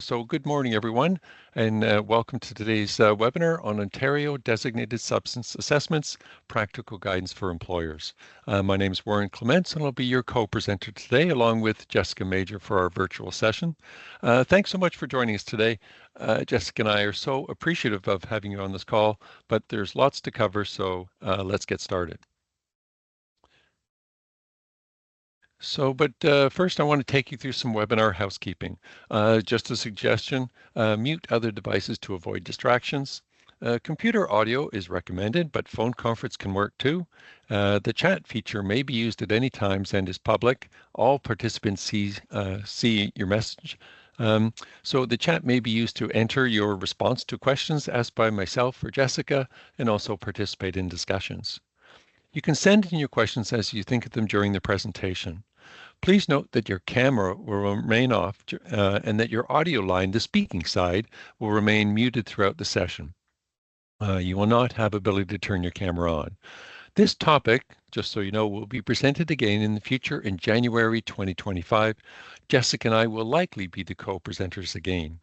So good morning, everyone, and welcome to today's webinar on Ontario Designated Substance Assessments, Practical Guidance for Employers. My name is Warren Clements, and I'll be your co-presenter today, along with Jessica Major for our virtual session. Thanks so much for joining us today. Jessica and I are so appreciative of having you on this call, but there's lots to cover, so let's get started. But first I want to take you through some webinar housekeeping. Just a suggestion, mute other devices to avoid distractions. Computer audio is recommended, but phone conference can work too. The chat feature may be used at any times and is public. All participants see your message. So the chat may be used to enter your response to questions asked by myself or Jessica, and also participate in discussions. You can send in your questions as you think of them during the presentation. Please note that your camera will remain off and that your audio line, the speaking side, will remain muted throughout the session. You will not have ability to turn your camera on. This topic, just so you know, will be presented again in the future in January 2025. Jessica and I will likely be the co-presenters again.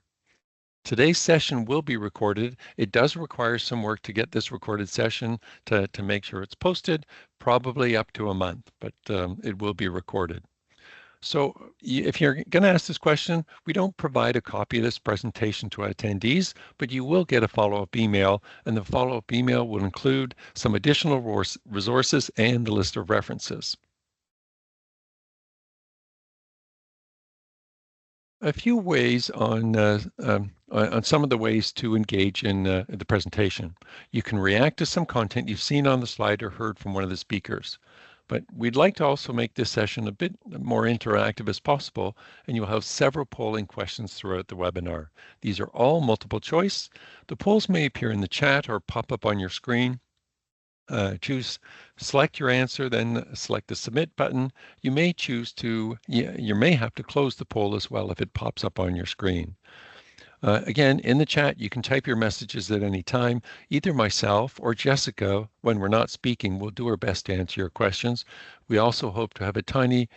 Today's session will be recorded. It does require some work to get this recorded session to make sure it's posted, probably up to a month, but it will be recorded. So if you're going to ask this question, we don't provide a copy of this presentation to attendees, but you will get a follow-up email, and the follow-up email will include some additional resources and the list of references. A few ways on some of the ways to engage in the presentation. You can react to some content you've seen on the slide or heard from one of the speakers. But we'd like to also make this session a bit more interactive as possible, and you'll have several polling questions throughout the webinar. These are all multiple choice. The polls may appear in the chat or pop up on your screen. Select your answer, then select the submit button. You may have to close the poll as well if it pops up on your screen. Again, in the chat, you can type your messages at any time. Either myself or Jessica, when we're not speaking, will do our best to answer your questions. We also hope to have a tiny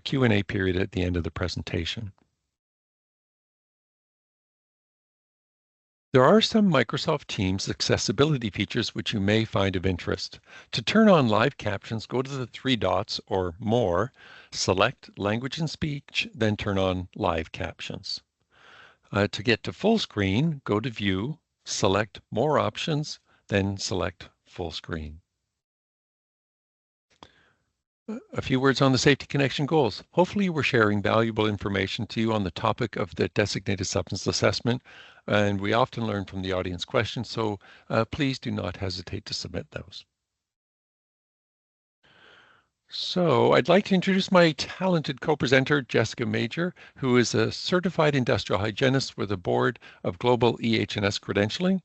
Q&A period at the end of the presentation. There are some Microsoft Teams accessibility features which you may find of interest. To turn on live captions, go to the three dots or More, select Language and Speech, then turn on Live Captions. To get to full screen, go to View, select More Options, then select Full Screen. A few words on the Safety Connection goals. Hopefully we're sharing valuable information to you on the topic of the designated substance assessment, and we often learn from the audience questions, so please do not hesitate to submit those. So I'd like to introduce my talented co-presenter, Jessica Major, who is a certified industrial hygienist with a board of global EH&S credentialing.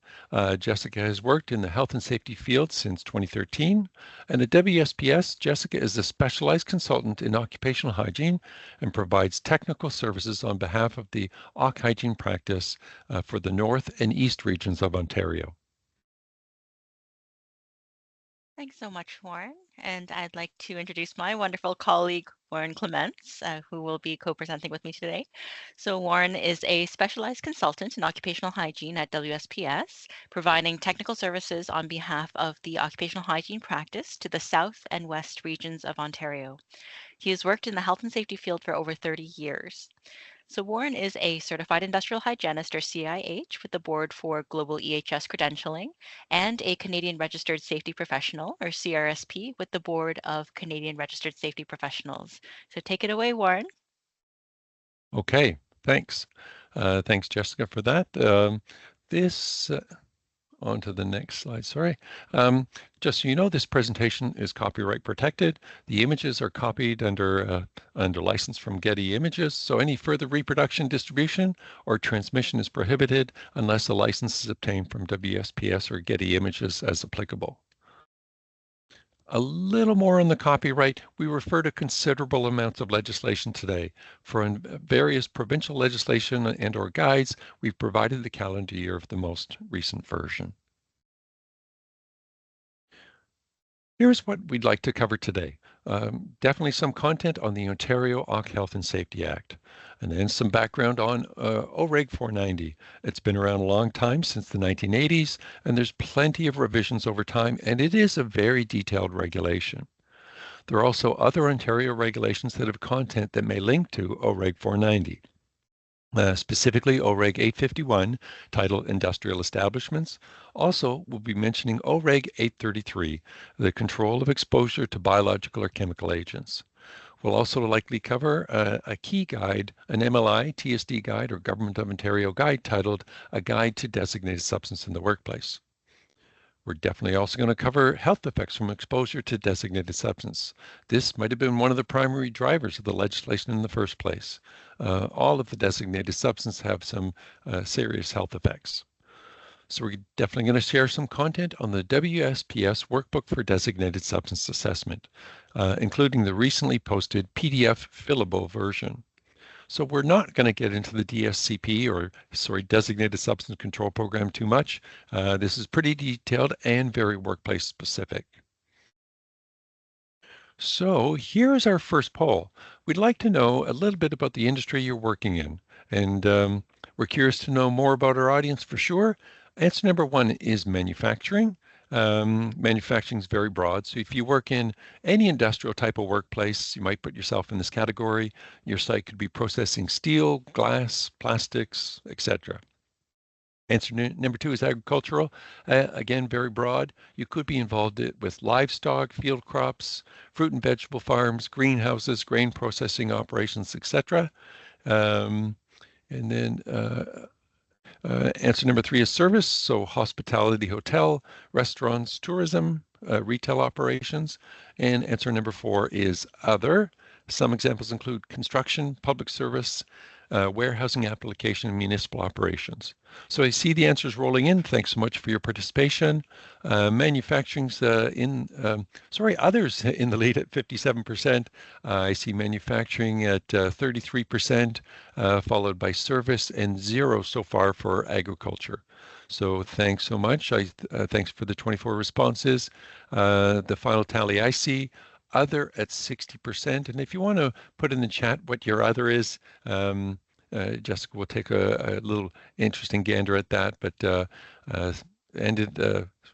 Jessica has worked in the health and safety field since 2013. And at WSPS, Jessica is a specialized consultant in occupational hygiene and provides technical services on behalf of the OC Hygiene practice for the North and East regions of Ontario. Thanks so much, Warren. And I'd like to introduce my wonderful colleague, Warren Clements, who will be co-presenting with me today. So Warren is a specialized consultant in occupational hygiene at WSPS, providing technical services on behalf of the occupational hygiene practice to the South and West regions of Ontario. He has worked in the health and safety field for over 30 years. So Warren is a certified industrial hygienist, or CIH, with the Board for Global EH&S Credentialing, and a Canadian Registered Safety Professional, or CRSP, with the Board of Canadian Registered Safety Professionals. So take it away, Warren. Okay, thanks. Thanks, Jessica, for that. On to the next slide, sorry. Just so you know, this presentation is copyright protected. The images are copied under license from Getty Images, so any further reproduction, distribution, or transmission is prohibited unless a license is obtained from WSPS or Getty Images as applicable. A little more on the copyright. We refer to considerable amounts of legislation today. For various provincial legislation and/or guides, we've provided the calendar year of the most recent version. Here's what we'd like to cover today. Definitely some content on the Ontario Occ Health and Safety Act, and then some background on OREG 490. It's been around a long time, since the 1980s, and there's plenty of revisions over time, and it is a very detailed regulation. There are also other Ontario regulations that have content that may link to OREG 490. Specifically OREG 851, titled Industrial Establishments. Also, we'll be mentioning OREG 833, the control of exposure to biological or chemical agents. We'll also likely cover a key guide, an MLI TSD guide or Government of Ontario guide titled A Guide to Designated Substance in the Workplace. We're definitely also going to cover health effects from exposure to designated substance. This might have been one of the primary drivers of the legislation in the first place. All of the designated substances have some serious health effects. So we're definitely going to share some content on the WSPS Workbook for Designated Substance Assessment, including the recently posted PDF fillable version. So we're not going to get into the DSCP Designated Substance Control Program too much. This is pretty detailed and very workplace specific. So here's our first poll. We'd like to know a little bit about the industry you're working in, and we're curious to know more about our audience for sure. Answer number one is manufacturing. Manufacturing is very broad. So if you work in any industrial type of workplace, you might put yourself in this category. Your site could be processing steel, glass, plastics, etc. Answer number two is agricultural. Again, very broad. You could be involved with livestock, field crops, fruit and vegetable farms, greenhouses, grain processing operations, etc. And then answer number three is service, so hospitality, hotel, restaurants, tourism, retail operations. And answer number four is other. Some examples include construction, public service, warehousing application, and municipal operations. So I see the answers rolling in. Thanks so much for your participation. Manufacturing's others in the lead at 57%. I see manufacturing at 33%, followed by service, and 0 so far for agriculture. So thanks so much. Thanks for the 24 responses. The final tally I see, other at 60%. And if you want to put in the chat what your other is, Jessica will take a little interesting gander at that. But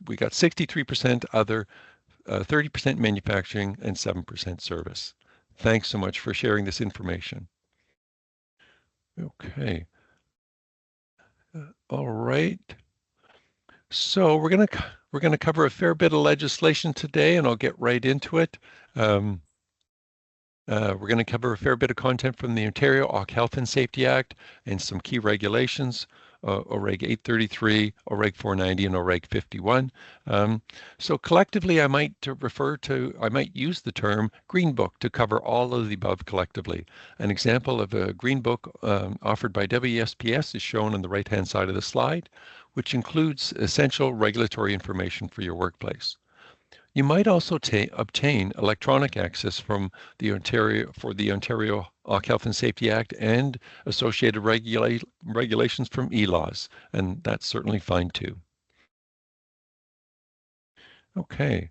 we got 63% other, 30% manufacturing, and 7% service. Thanks so much for sharing this information. Okay. All right. So we're gonna cover a fair bit of legislation today, and I'll get right into it. We're going to cover a fair bit of content from the Ontario Occ Health and Safety Act and some key regulations, OREG 833, OREG 490, and OREG 51. So collectively, I might use the term Green Book to cover all of the above collectively. An example of a Green Book offered by WSPS is shown on the right-hand side of the slide, which includes essential regulatory information for your workplace. You might also obtain electronic access from the Ontario Occ Health and Safety Act and associated regulations from e-laws, and that's certainly fine too. Okay.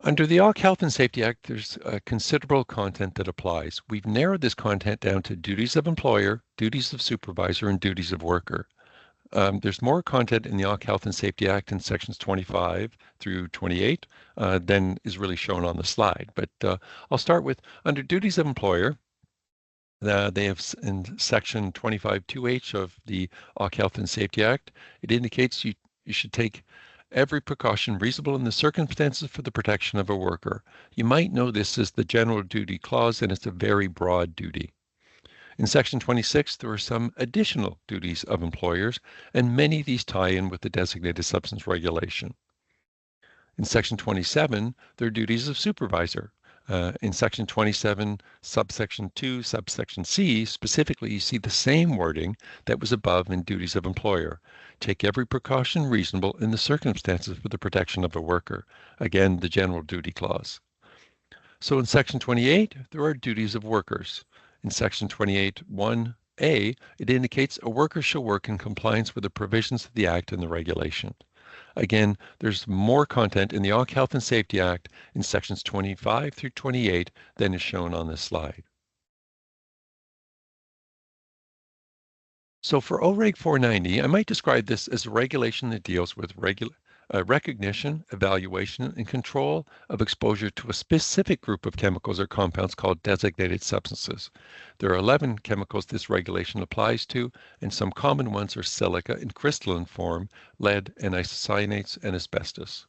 Under the Occ Health and Safety Act, there's considerable content that applies. We've narrowed this content down to duties of employer, duties of supervisor, and duties of worker. There's more content in the Occ Health and Safety Act in sections 25 through 28 than is really shown on the slide. But I'll start with under duties of employer. They have in section 25(2)(h) of the Occ Health and Safety Act, it indicates you should take every precaution reasonable in the circumstances for the protection of a worker. You might know this as the general duty clause, and it's a very broad duty. In section 26, there are some additional duties of employers, and many of these tie in with the designated substance regulation. In section 27, there are duties of supervisor. In section 27, subsection 2, subsection C, specifically, you see the same wording that was above in duties of employer. Take every precaution reasonable in the circumstances for the protection of a worker. Again, the general duty clause. So in section 28, there are duties of workers. In section 28(1)(a), it indicates a worker shall work in compliance with the provisions of the Act and the regulation. Again, there's more content in the All Health and Safety Act in sections 25 through 28 than is shown on this slide. So for OREG 490, I might describe this as a regulation that deals with recognition, evaluation, and control of exposure to a specific group of chemicals or compounds called designated substances. There are 11 chemicals this regulation applies to, and some common ones are silica in crystalline form, lead and isocyanates, and asbestos.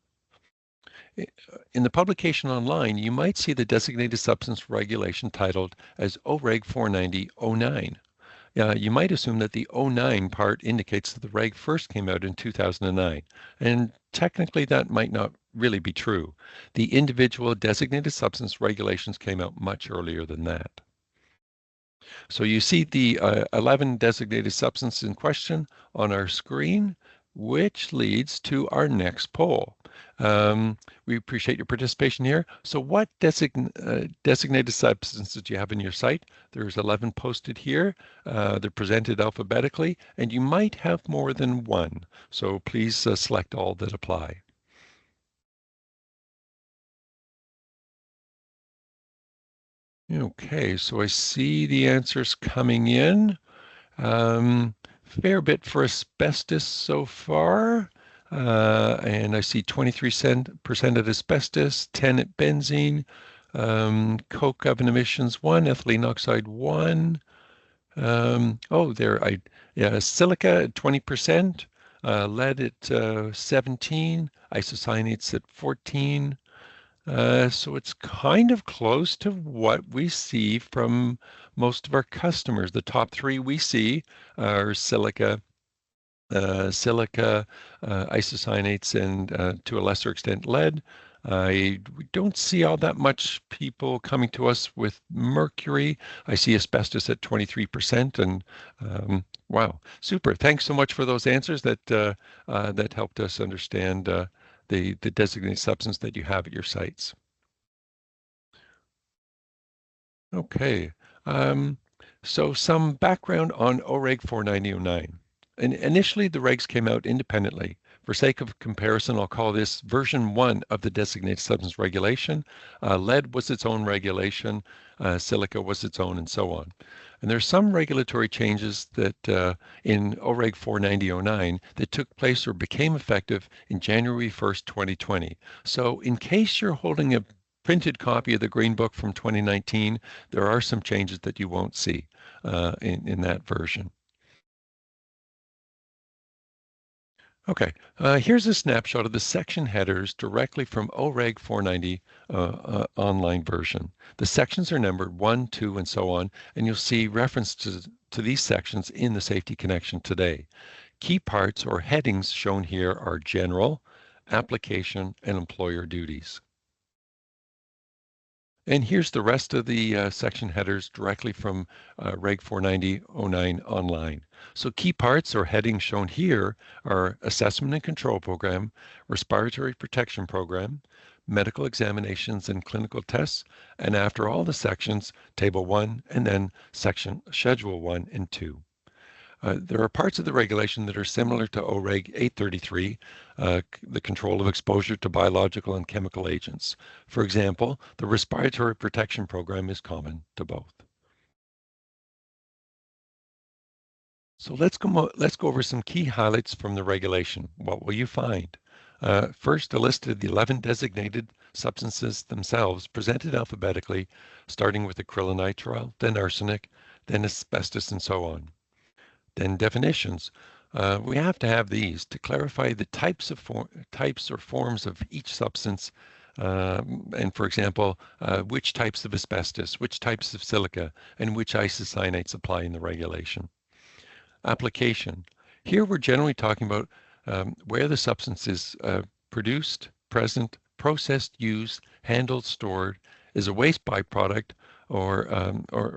In the publication online, you might see the designated substance regulation titled as OREG 490-09. You might assume that the 09 part indicates that the reg first came out in 2009, and technically that might not really be true. The individual designated substance regulations came out much earlier than that. So you see the 11 designated substances in question on our screen, which leads to our next poll. We appreciate your participation here. So what designated substances do you have in your site? There's 11 posted here. They're presented alphabetically, and you might have more than one. So please select all that apply. Okay, so I see the answers coming in. Fair bit for asbestos so far. And I see 23% at asbestos, 10 at benzene, coke oven emissions 1, ethylene oxide 1. Silica at 20%, lead at 17, isocyanates at 14. So it's kind of close to what we see from most of our customers. The top three we see are silica, isocyanates, and to a lesser extent lead. We don't see all that much people coming to us with mercury. I see asbestos at 23%, and wow, super. Thanks so much for those answers that helped us understand the designated substance that you have at your sites. Okay, so some background on OREG 490-09. And initially, the regs came out independently. For sake of comparison, I'll call this version 1 of the designated substance regulation. Lead was its own regulation, silica was its own, and so on. And there's some regulatory changes that in OREG 490-09 that took place or became effective in January 1st, 2020. So in case you're holding a printed copy of the Green Book from 2019, there are some changes that you won't see in that version. Okay, here's a snapshot of the section headers directly from OREG 490 online version. The sections are numbered 1, 2, and so on, and you'll see references to these sections in the Safety Connection today. Key parts or headings shown here are general, application, and employer duties. And here's the rest of the section headers directly from Reg 490-09 online. So key parts or headings shown here are Assessment and Control Program, Respiratory Protection Program, Medical Examinations and Clinical Tests, and after all the sections, Table 1, and then Schedule 1 and 2. There are parts of the regulation that are similar to OREG 833, the control of exposure to biological and chemical agents. For example, the Respiratory Protection Program is common to both. So let's go over some key highlights from the regulation. What will you find? First, a list of the 11 designated substances themselves presented alphabetically, starting with acrylonitrile, then arsenic, then asbestos, and so on. Then definitions. We have to have these to clarify the types or forms of each substance, and for example, which types of asbestos, which types of silica, and which isocyanates apply in the regulation. Application. Here we're generally talking about where the substance is produced, present, processed, used, handled, stored, is a waste byproduct, or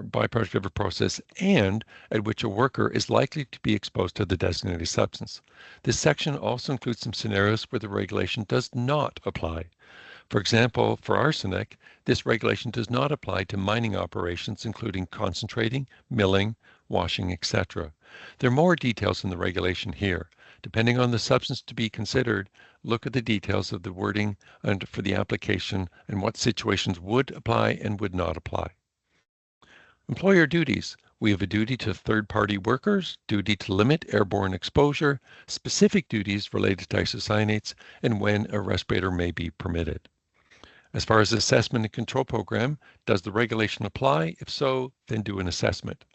byproduct of a process, and at which a worker is likely to be exposed to the designated substance. This section also includes some scenarios where the regulation does not apply. For example, for arsenic, this regulation does not apply to mining operations, including concentrating, milling, washing, etc. There are more details in the regulation here. Depending on the substance to be considered, look at the details of the wording and for the application and what situations would apply and would not apply. Employer duties. We have a duty to third-party workers, duty to limit airborne exposure, specific duties related to isocyanates, and when a respirator may be permitted. As far as assessment and control program, does the regulation apply? If so, then do an assessment.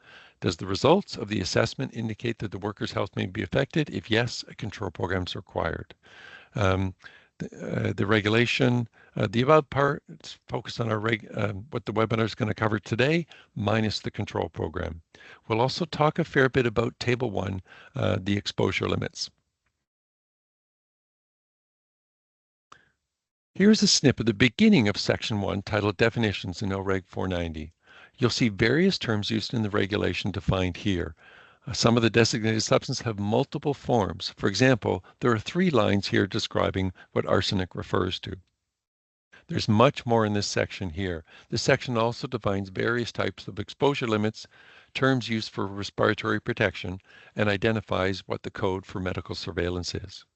Does the results of the assessment indicate that the worker's health may be affected? If yes, a control program is required. The regulation, the above part, it's focused on our what the webinar is going to cover today, minus the control program. We'll also talk a fair bit about Table 1, the exposure limits. Here's a snip at the beginning of Section 1 titled Definitions in OREG 490. You'll see various terms used in the regulation defined here. Some of the designated substances have multiple forms. For example, there are 3 lines here describing what arsenic refers to. There's much more in this section here. This section also defines various types of exposure limits, terms used for respiratory protection, and identifies what the code for medical surveillance is.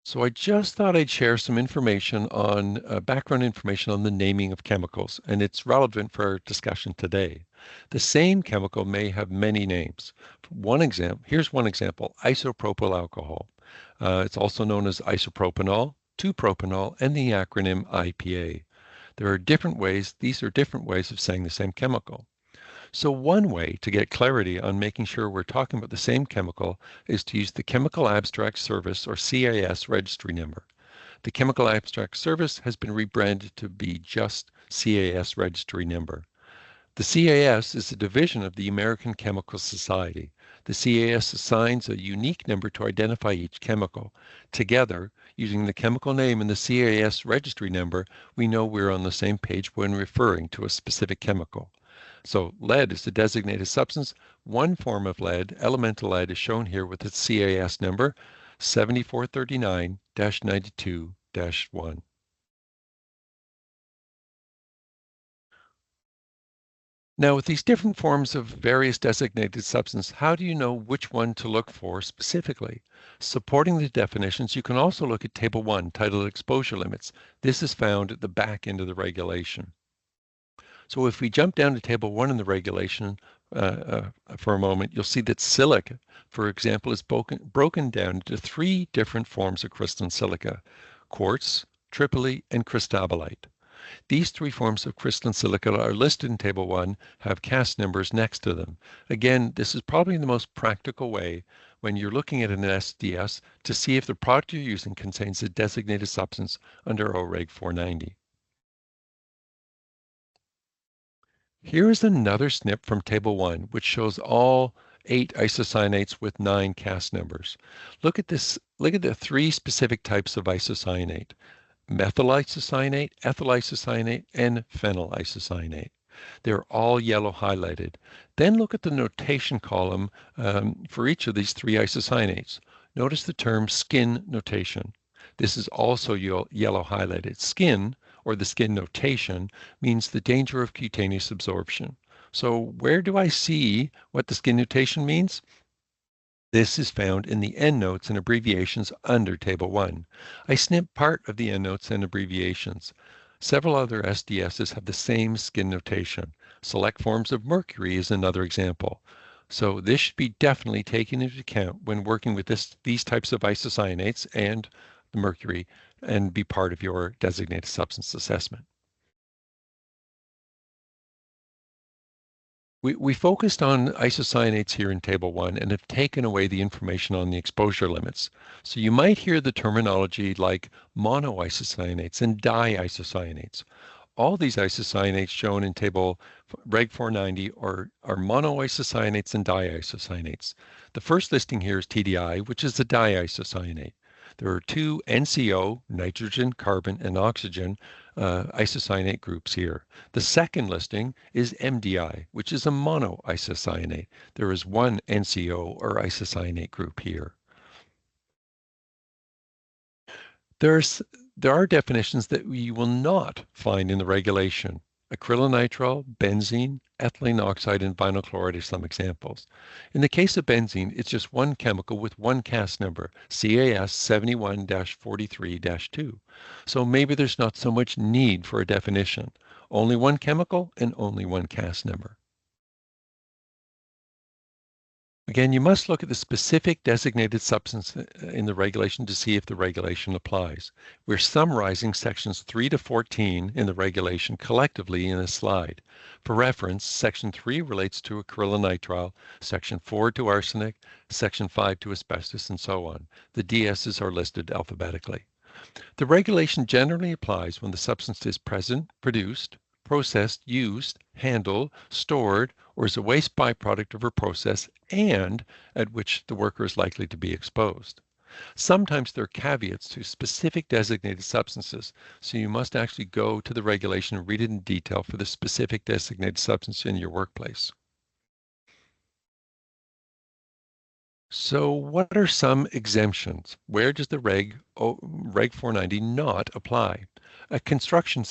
So I just thought I'd share some information on background information on the naming of chemicals, and it's relevant for our discussion today. The same chemical may have many names. Here's one example, isopropyl alcohol. It's also known as isopropanol, 2-propanol, and the acronym IPA. These are different ways of saying the same chemical. So one way to get clarity on making sure we're talking about the same chemical is to use the Chemical Abstract Service or CAS registry number. The Chemical Abstract Service has been rebranded to be just CAS registry number. The CAS is a division of the American Chemical Society. The CAS assigns a unique number to identify each chemical. Together, using the chemical name and the CAS registry number, we know we're on the same page when referring to a specific chemical. So lead is the designated substance. One form of lead, elemental lead, is shown here with its CAS number 7439-92-1. Now, with these different forms of various designated substance, how do you know which one to look for specifically? Supporting the definitions, you can also look at Table 1, titled Exposure Limits. This is found at the back end of the regulation. So if we jump down to Table 1 in the regulation for a moment, you'll see that silica, for example, is broken down into 3 different forms of crystalline silica: quartz, tripoli, and cristobalite. These 3 forms of crystalline silica are listed in Table 1, have CAS numbers next to them. Again, this is probably the most practical way when you're looking at an SDS to see if the product you're using contains a designated substance under OREG 490. Here is another snip from Table 1, which shows all 8 isocyanates with 9 CAS numbers. Look at this. Look at the 3 specific types of isocyanate: methyl isocyanate, ethyl isocyanate, and phenyl isocyanate. They're all yellow highlighted. Then look at the notation column for each of these 3 isocyanates. Notice the term skin notation. This is also yellow highlighted. Skin, or the skin notation, means the danger of cutaneous absorption. So where do I see what the skin notation means? This is found in the endnotes and abbreviations under Table 1. I snip part of the endnotes and abbreviations. Several other SDSs have the same skin notation. Select forms of mercury is another example. So this should be definitely taken into account when working with these types of isocyanates and the mercury, and be part of your designated substance assessment. We focused on isocyanates here in Table 1 and have taken away the information on the exposure limits. So you might hear the terminology like monoisocyanates and diisocyanates. All these isocyanates shown in Table Reg 490 are monoisocyanates and diisocyanates. The first listing here is TDI, which is the diisocyanate. There are 2 NCO, nitrogen, carbon, and oxygen, isocyanate groups here. The second listing is MDI, which is a monoisocyanate. There is 1 NCO or isocyanate group here. There are definitions that you will not find in the regulation. Acrylonitrile, benzene, ethylene oxide, and vinyl chloride are some examples. In the case of benzene, it's just one chemical with one CAS number, CAS 71-43-2. So maybe there's not so much need for a definition. Only one chemical and only one CAS number. Again, you must look at the specific designated substance in the regulation to see if the regulation applies. We're summarizing sections 3 to 14 in the regulation collectively in a slide. For reference, section 3 relates to acrylonitrile, section 4 to arsenic, section 5 to asbestos, and so on. The DSs are listed alphabetically. The regulation generally applies when the substance is present, produced, processed, used, handled, stored, or is a waste byproduct of a process and at which the worker is likely to be exposed. Sometimes there are caveats to specific designated substances, so you must actually go to the regulation and read it in detail for the specific designated substance in your workplace. So what are some exemptions? Where does the Reg 490 not apply? A construction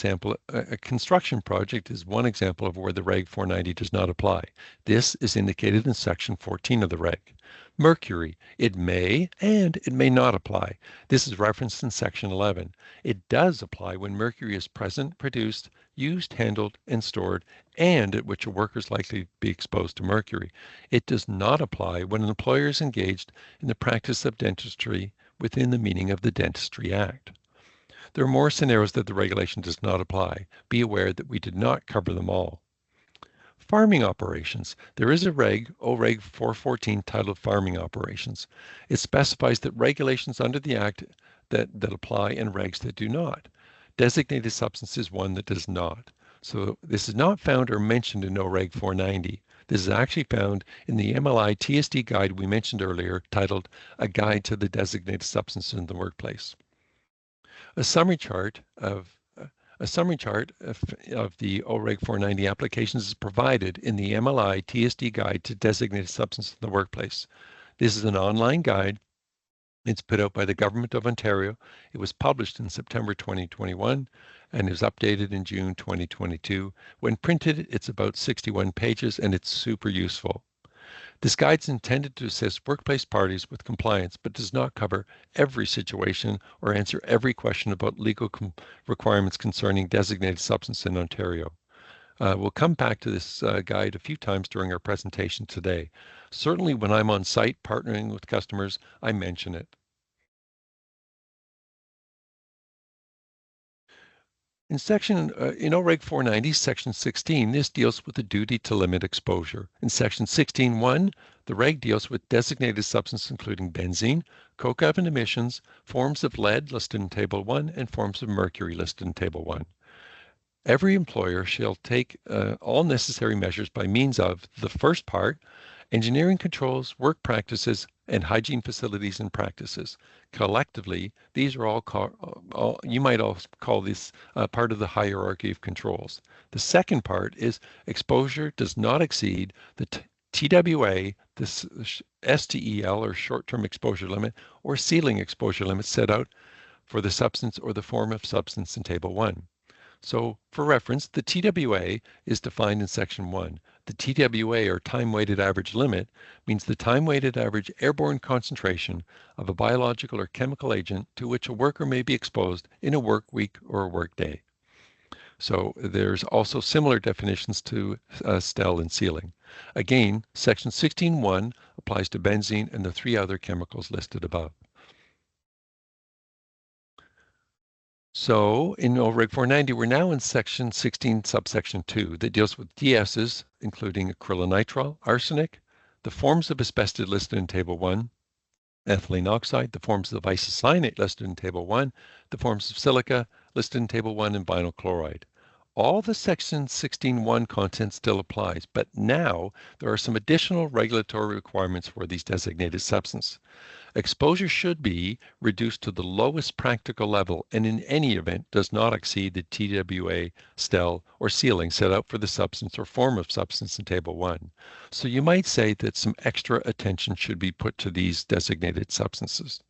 project is one example of where the Reg 490 does not apply. This is indicated in section 14 of the Reg. Mercury, it may and it may not apply. This is referenced in section 11. It does apply when mercury is present, produced, used, handled, and stored, and at which a worker is likely to be exposed to mercury. It does not apply when an employer is engaged in the practice of dentistry within the meaning of the Dentistry Act. There are more scenarios that the regulation does not apply. Be aware that we did not cover them all. Farming operations. There is a OREG 414 titled Farming Operations. It specifies that regulations under the Act that apply and regs that do not. Designated substance is one that does not. So this is not found or mentioned in OREG 490. This is actually found in the MLI TSD guide we mentioned earlier, titled A Guide to the Designated Substance in the Workplace. A summary chart of the OREG 490 applications is provided in the MLI TSD Guide to Designated Substance in the Workplace. This is an online guide. It's put out by the Government of Ontario. It was published in September 2021 and is updated in June 2022. When printed, it's about 61 pages and it's super useful. This guide is intended to assist workplace parties with compliance, but does not cover every situation or answer every question about legal requirements concerning designated substance in Ontario. We'll come back to this guide a few times during our presentation today. Certainly when I'm on site partnering with customers, I mention it. In OREG 490, section 16, this deals with the duty to limit exposure. In section 16.1, the reg deals with designated substances including benzene, coke oven emissions, forms of lead listed in Table 1, and forms of mercury listed in Table 1. Every employer shall take all necessary measures by means of the first part, engineering controls, work practices, and hygiene facilities and practices. Collectively, these are you might also call this part of the hierarchy of controls. The second part is exposure does not exceed the TWA, this STEL or short-term exposure limit, or ceiling exposure limit set out for the substance or the form of substance in Table 1. So for reference, the TWA is defined in Section 1. The TWA, or time-weighted average limit, means the time-weighted average airborne concentration of a biological or chemical agent to which a worker may be exposed in a work week or a work day. So there's also similar definitions to STEL and ceiling. Again, Section 16.1 applies to benzene and the three other chemicals listed above. So in OREG 490, we're now in section 16, subsection 2, that deals with DSs, including acrylonitrile, arsenic, the forms of asbestos listed in Table 1, ethylene oxide, the forms of isocyanate listed in Table 1, the forms of silica listed in Table 1, and vinyl chloride. All the section 16.1 content still applies, but now there are some additional regulatory requirements for these designated substances. Exposure should be reduced to the lowest practical level and in any event does not exceed the TWA, STEL, or ceiling set out for the substance or form of substance in Table 1. So you might say that some extra attention should be put to these designated substances.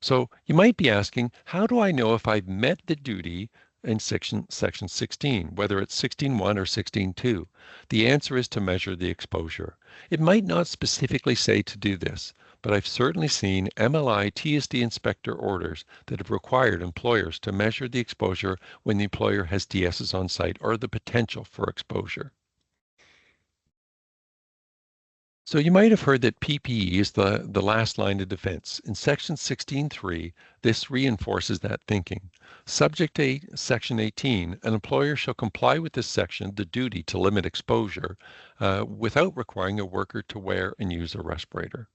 So you might be asking, how do I know if I've met the duty in section 16, whether it's 16.1 or 16.2? The answer is to measure the exposure. It might not specifically say to do this, but I've certainly seen MLI TSD inspector orders that have required employers to measure the exposure when the employer has DSs on site or the potential for exposure. So you might have heard that PPE is the last line of defense. In section 16.3, this reinforces that thinking. Subject to section 18, an employer shall comply with this section, the duty to limit exposure, without requiring a worker to wear and use a respirator.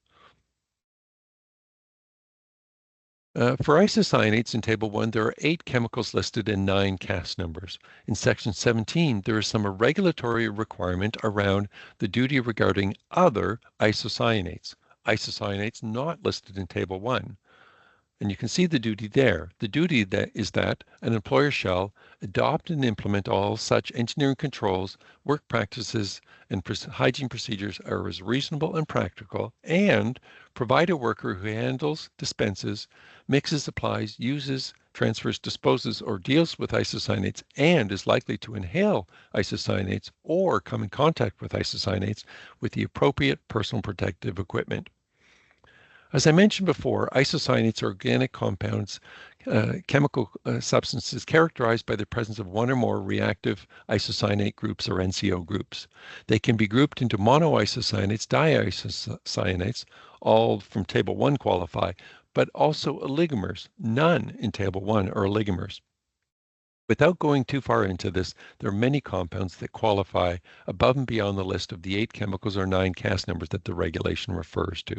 For isocyanates in Table 1, there are 8 chemicals listed and 9 CAS numbers. In Section 17, there is some regulatory requirement around the duty regarding other isocyanates. Isocyanates not listed in Table 1. And you can see the duty there. The duty is that an employer shall adopt and implement all such engineering controls, work practices, and hygiene procedures are as reasonable and practical, and provide a worker who handles, dispenses, mixes, applies, uses, transfers, disposes, or deals with isocyanates and is likely to inhale isocyanates or come in contact with isocyanates with the appropriate personal protective equipment. As I mentioned before, isocyanates are organic compounds, chemical substances characterized by the presence of one or more reactive isocyanate groups or NCO groups. They can be grouped into monoisocyanates, diisocyanates, all from Table 1 qualify, but also oligomers. None in Table 1 are oligomers. Without going too far into this, there are many compounds that qualify above and beyond the list of the 8 chemicals or 9 CAS numbers that the regulation refers to.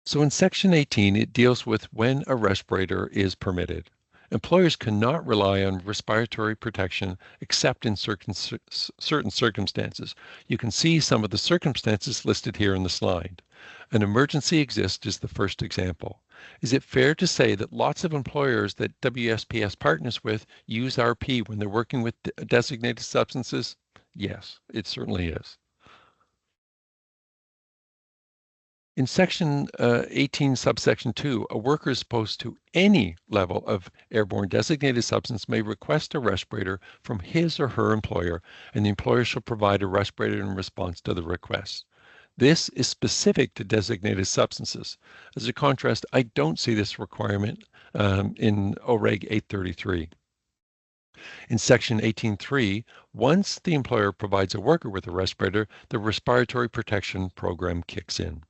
So in Section 18, it deals with when a respirator is permitted. Employers cannot rely on respiratory protection except in certain circumstances. You can see some of the circumstances listed here in the slide. An emergency exists is the first example. Is it fair to say that lots of employers that WSPS partners with use RP when they're working with designated substances? Yes, it certainly is. In Section 18, subsection 2, a worker is exposed to any level of airborne designated substance may request a respirator from his or her employer, and the employer shall provide a respirator in response to the request. This is specific to designated substances. As a contrast, I don't see this requirement in OREG 833. In Section 18.3, once the employer provides a worker with a respirator, the respiratory protection program kicks in.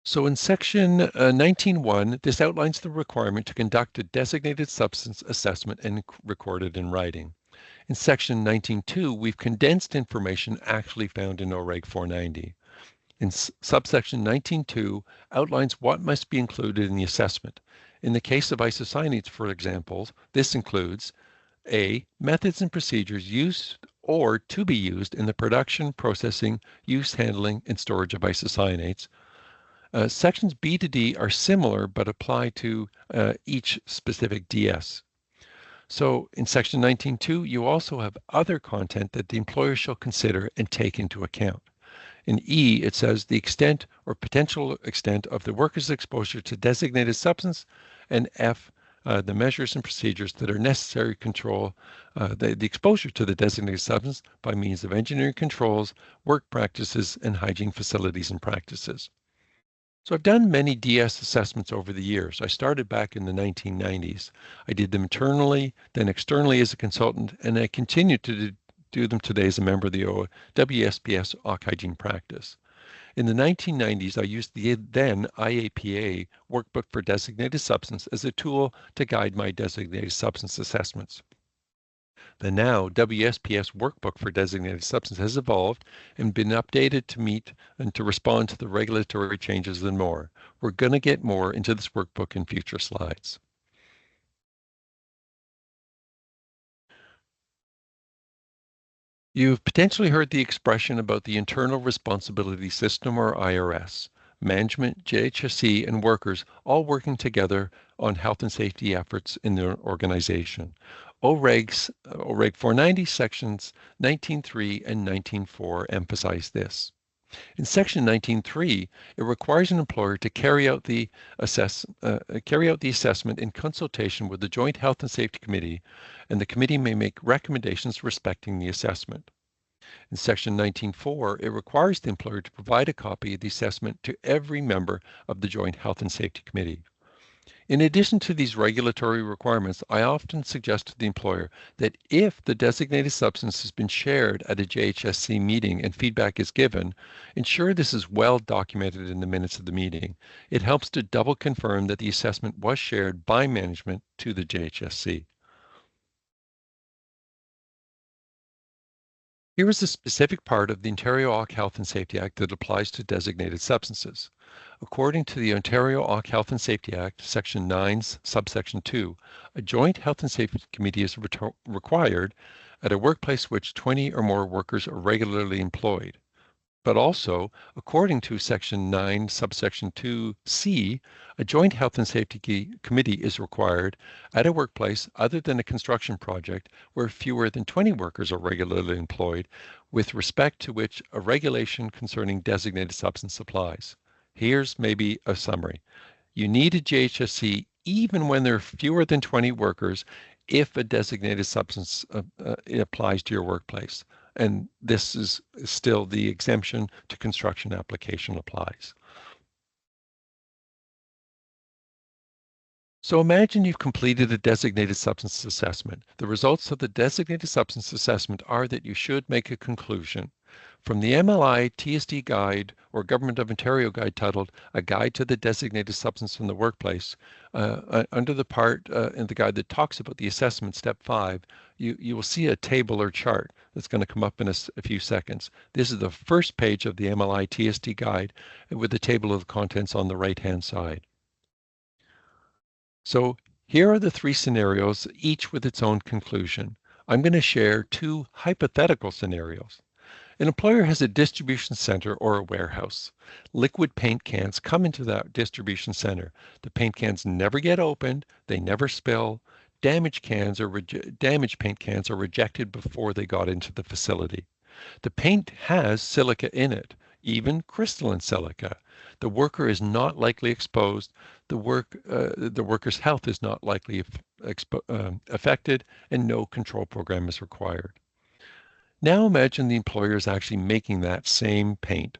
So in Section 19.1, this outlines the requirement to conduct a designated substance assessment and record it in writing. In Section 19.2, we've condensed information actually found in OREG 490. In subsection 19.2 outlines what must be included in the assessment. In the case of isocyanates, for example, this includes A, methods and procedures used or to be used in the production, processing, use, handling, and storage of isocyanates. Sections B to D are similar but apply to each specific DS. So in section 19.2, you also have other content that the employer shall consider and take into account. In E, it says the extent or potential extent of the worker's exposure to designated substance, and F, the measures and procedures that are necessary to control the exposure to the designated substance by means of engineering controls, work practices, and hygiene facilities and practices. So I've done many DS assessments over the years. I started back in the 1990s. I did them internally, then externally as a consultant, and I continue to do them today as a member of the WSPS OC Hygiene practice. In the 1990s, I used the then IAPA Workbook for Designated Substance as a tool to guide my designated substance assessments. The now WSPS Workbook for Designated Substance has evolved and been updated to meet and to respond to the regulatory changes and more. We're going to get more into this workbook in future slides. You've potentially heard the expression about the Internal Responsibility System, or IRS. Management, JHSC, and workers all working together on health and safety efforts in their organization. OREG 490 sections 19.3 and 19.4 emphasize this. In Section 19.3, it requires an employer to carry out the assessment in consultation with the Joint Health and Safety Committee, and the committee may make recommendations respecting the assessment. In Section 19.4, it requires the employer to provide a copy of the assessment to every member of the Joint Health and Safety Committee. In addition to these regulatory requirements, I often suggest to the employer that if the designated substance has been shared at a JHSC meeting and feedback is given, ensure this is well documented in the minutes of the meeting. It helps to double confirm that the assessment was shared by management to the JHSC. Here is a specific part of the Ontario Occ Health and Safety Act that applies to designated substances. According to the Ontario Occ Health and Safety Act, Section 9, subsection 2, a joint health and safety committee is required at a workplace which 20 or more workers are regularly employed. But also, according to Section 9, subsection 2C, a joint health and safety committee is required at a workplace other than a construction project where fewer than 20 workers are regularly employed, with respect to which a regulation concerning designated substance applies. Here's maybe a summary. You need a JHSC even when there are fewer than 20 workers if a designated substance applies to your workplace. And this is still the exemption to construction application applies. So imagine you've completed a designated substance assessment. The results of the designated substance assessment are that you should make a conclusion. From the MLI TSD guide or Government of Ontario guide titled A Guide to the Designated Substance in the Workplace, under the part in the guide that talks about the assessment, step 5, you will see a table or chart that's going to come up in a few seconds. This is the first page of the MLI TSD guide with the table of the contents on the right-hand side. So here are the 3 scenarios, each with its own conclusion. I'm going to share 2 hypothetical scenarios. An employer has a distribution center or a warehouse. Liquid paint cans come into that distribution center. The paint cans never get opened, they never spill. Damaged paint cans are rejected before they got into the facility. The paint has silica in it, even crystalline silica. The worker is not likely exposed. The worker's health is not likely affected, and no control program is required. Now imagine the employer is actually making that same paint.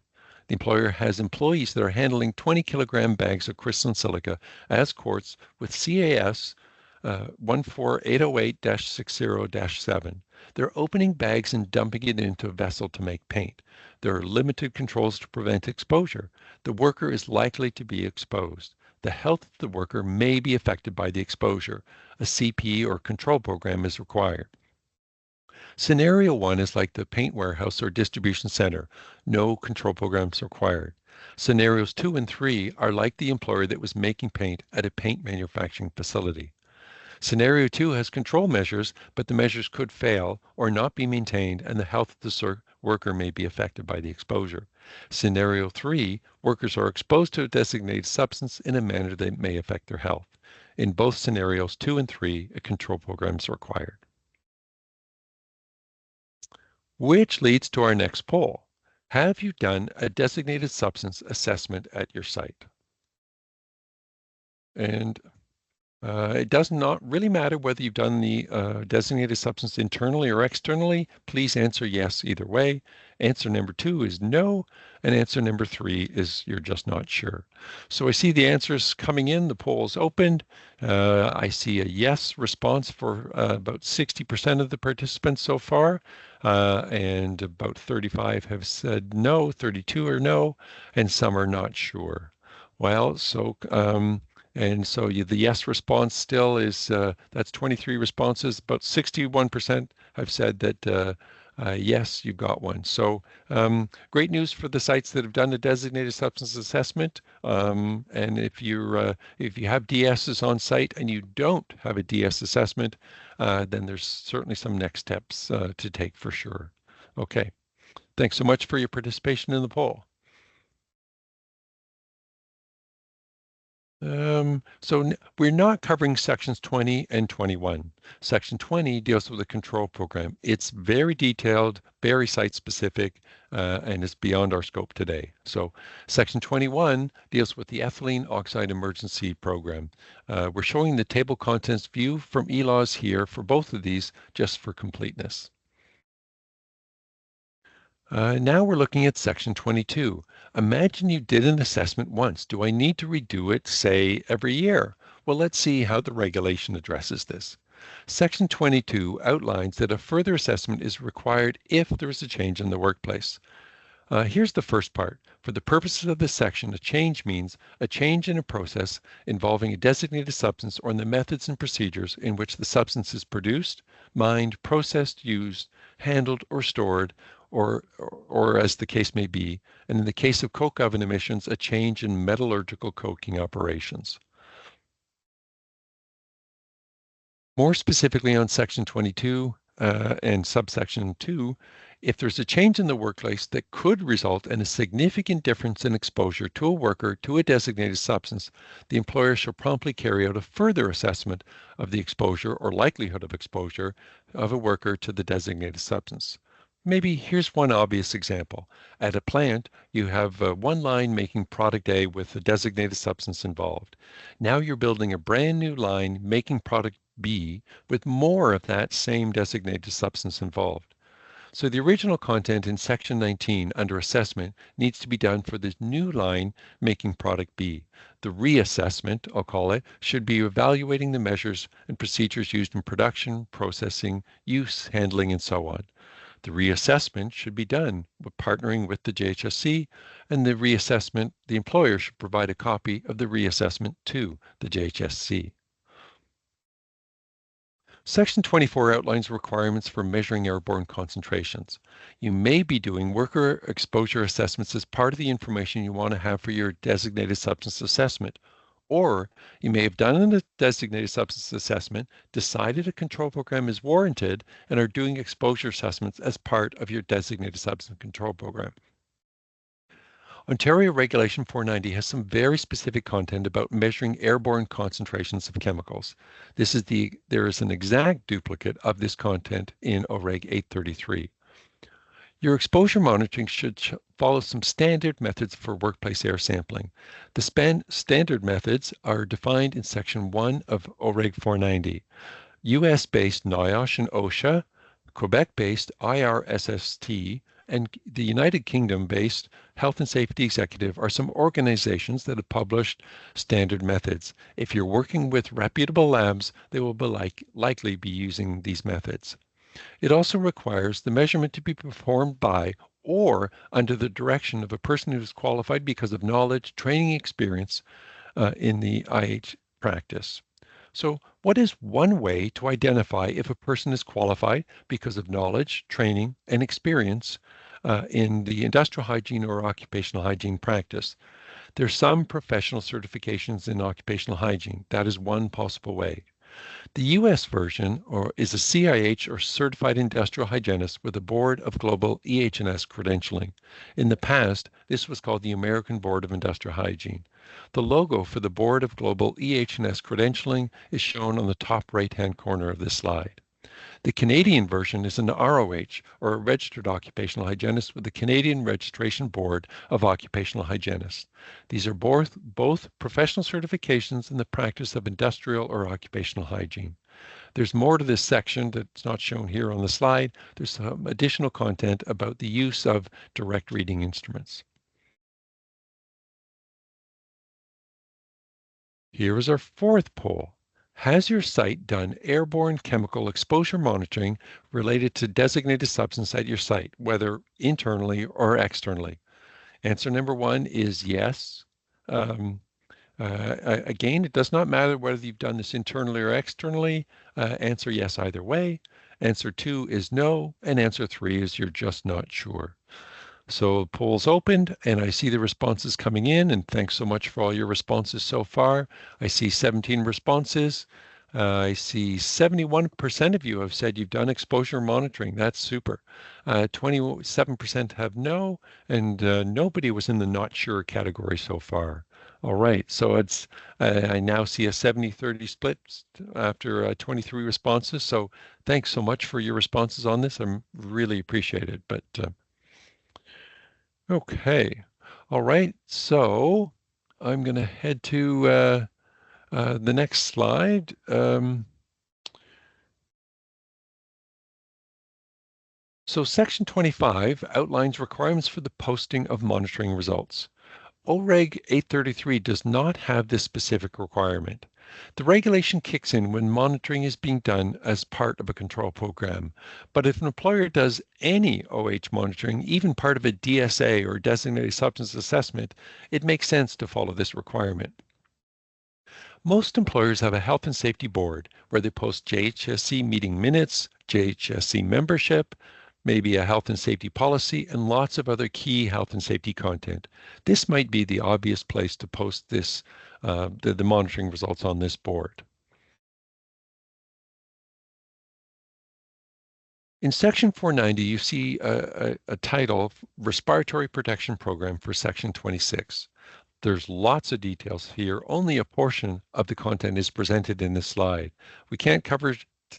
The employer has employees that are handling 20 kilogram bags of crystalline silica as quartz with CAS 14808-60-7. They're opening bags and dumping it into a vessel to make paint. There are limited controls to prevent exposure. The worker is likely to be exposed. The health of the worker may be affected by the exposure. A CP or control program is required. Scenario 1 is like the paint warehouse or distribution center. No control programs required. Scenarios 2 and 3 are like the employer that was making paint at a paint manufacturing facility. Scenario 2 has control measures, but the measures could fail or not be maintained, and the health of the worker may be affected by the exposure. Scenario 3, workers are exposed to a designated substance in a manner that may affect their health. In both scenarios 2 and 3, a control program is required. Which leads to our next poll. Have you done a designated substance assessment at your site? And it does not really matter whether you've done the designated substance internally or externally. Please answer yes either way. Answer number 2 is no, and answer number 3 is you're just not sure. So I see the answers coming in. The poll's opened. I see a yes response for about 60% of the participants so far, and about 35 have said no, 32 are no, and some are not sure. Well, so and so the yes response still is, that's 23 responses, about 61% have said that yes, you got one. So great news for the sites that have done a designated substance assessment. And if you have DSs on site and you don't have a DS assessment, then there's certainly some next steps to take for sure. Okay, thanks so much for your participation in the poll. We're not covering sections 20 and 21. Section 20 deals with the control program. It's very detailed, very site specific, and is beyond our scope today. So section 21 deals with the ethylene oxide emergency program. We're showing the table contents view from ELAWS here for both of these just for completeness. Now we're looking at section 22. Imagine you did an assessment once. Do I need to redo it, say, every year? Well, let's see how the regulation addresses this. Section 22 outlines that a further assessment is required if there is a change in the workplace. Here's the first part. For the purposes of this section, a change means a change in a process involving a designated substance or in the methods and procedures in which the substance is produced, mined, processed, used, handled, or stored, or as the case may be, and in the case of coke oven emissions, a change in metallurgical coking operations. More specifically on section 22 and subsection 2, if there's a change in the workplace that could result in a significant difference in exposure to a worker to a designated substance, the employer shall promptly carry out a further assessment of the exposure or likelihood of exposure of a worker to the designated substance. Maybe here's one obvious example. At a plant, you have one line making product A with a designated substance involved. Now you're building a brand new line making product B with more of that same designated substance involved. So the original content in section 19 under assessment needs to be done for this new line making product B. The reassessment, I'll call it, should be evaluating the measures and procedures used in production, processing, use, handling, and so on. The reassessment should be done with partnering with the JHSC, and the reassessment, the employer should provide a copy of the reassessment to the JHSC. Section 24 outlines requirements for measuring airborne concentrations. You may be doing worker exposure assessments as part of the information you want to have for your designated substance assessment. Or you may have done a designated substance assessment, decided a control program is warranted, and are doing exposure assessments as part of your designated substance control program. Ontario Regulation 490 has some very specific content about measuring airborne concentrations of chemicals. There is an exact duplicate of this content in OREG 833. Your exposure monitoring should follow some standard methods for workplace air sampling. The standard methods are defined in Section 1 of OREG 490. US-based NIOSH and OSHA, Quebec-based IRSST, and the United Kingdom-based Health and Safety Executive are some organizations that have published standard methods. If you're working with reputable labs, they will likely be using these methods. It also requires the measurement to be performed by or under the direction of a person who is qualified because of knowledge, training, experience in the IH practice. So what is one way to identify if a person is qualified because of knowledge, training, and experience in the industrial hygiene or occupational hygiene practice? There's some professional certifications in occupational hygiene. That is one possible way. The US version is a CIH or Certified Industrial Hygienist with a Board of Global EH&S credentialing. In the past, this was called the American Board of Industrial Hygiene. The logo for the Board of Global EH&S credentialing is shown on the top right-hand corner of this slide. The Canadian version is an ROH, or a Registered Occupational Hygienist with the Canadian Registration Board of Occupational Hygienists. These are both professional certifications in the practice of industrial or occupational hygiene. There's more to this section that's not shown here on the slide. There's some additional content about the use of direct reading instruments. Here is our fourth poll. Has your site done airborne chemical exposure monitoring related to designated substance at your site, whether internally or externally? Answer number 1 is yes. Again, it does not matter whether you've done this internally or externally. Answer yes either way. Answer 2 is no, and answer 3 is you're just not sure. So poll's opened and I see the responses coming in, and thanks so much for all your responses so far. I see 17 responses. I see 71% of you have said you've done exposure monitoring. That's super. 27% have no, and nobody was in the not sure category so far. All right, so it's I now see a 70-30 split after 23 responses. So thanks so much for your responses on this. I'm really appreciate it. But okay, all right. So I'm going to head to the next slide. So Section 25 outlines requirements for the posting of monitoring results. OREG 833 does not have this specific requirement. The regulation kicks in when monitoring is being done as part of a control program. But if an employer does any OH monitoring, even part of a DSA or designated substance assessment, it makes sense to follow this requirement. Most employers have a health and safety board where they post JHSC meeting minutes, JHSC membership, maybe a health and safety policy, and lots of other key health and safety content. This might be the obvious place to post this, the monitoring results on this board. In Section 490, you see a title, Respiratory Protection Program for Section 26. There's lots of details here. Only a portion of the content is presented in this slide. We can't cover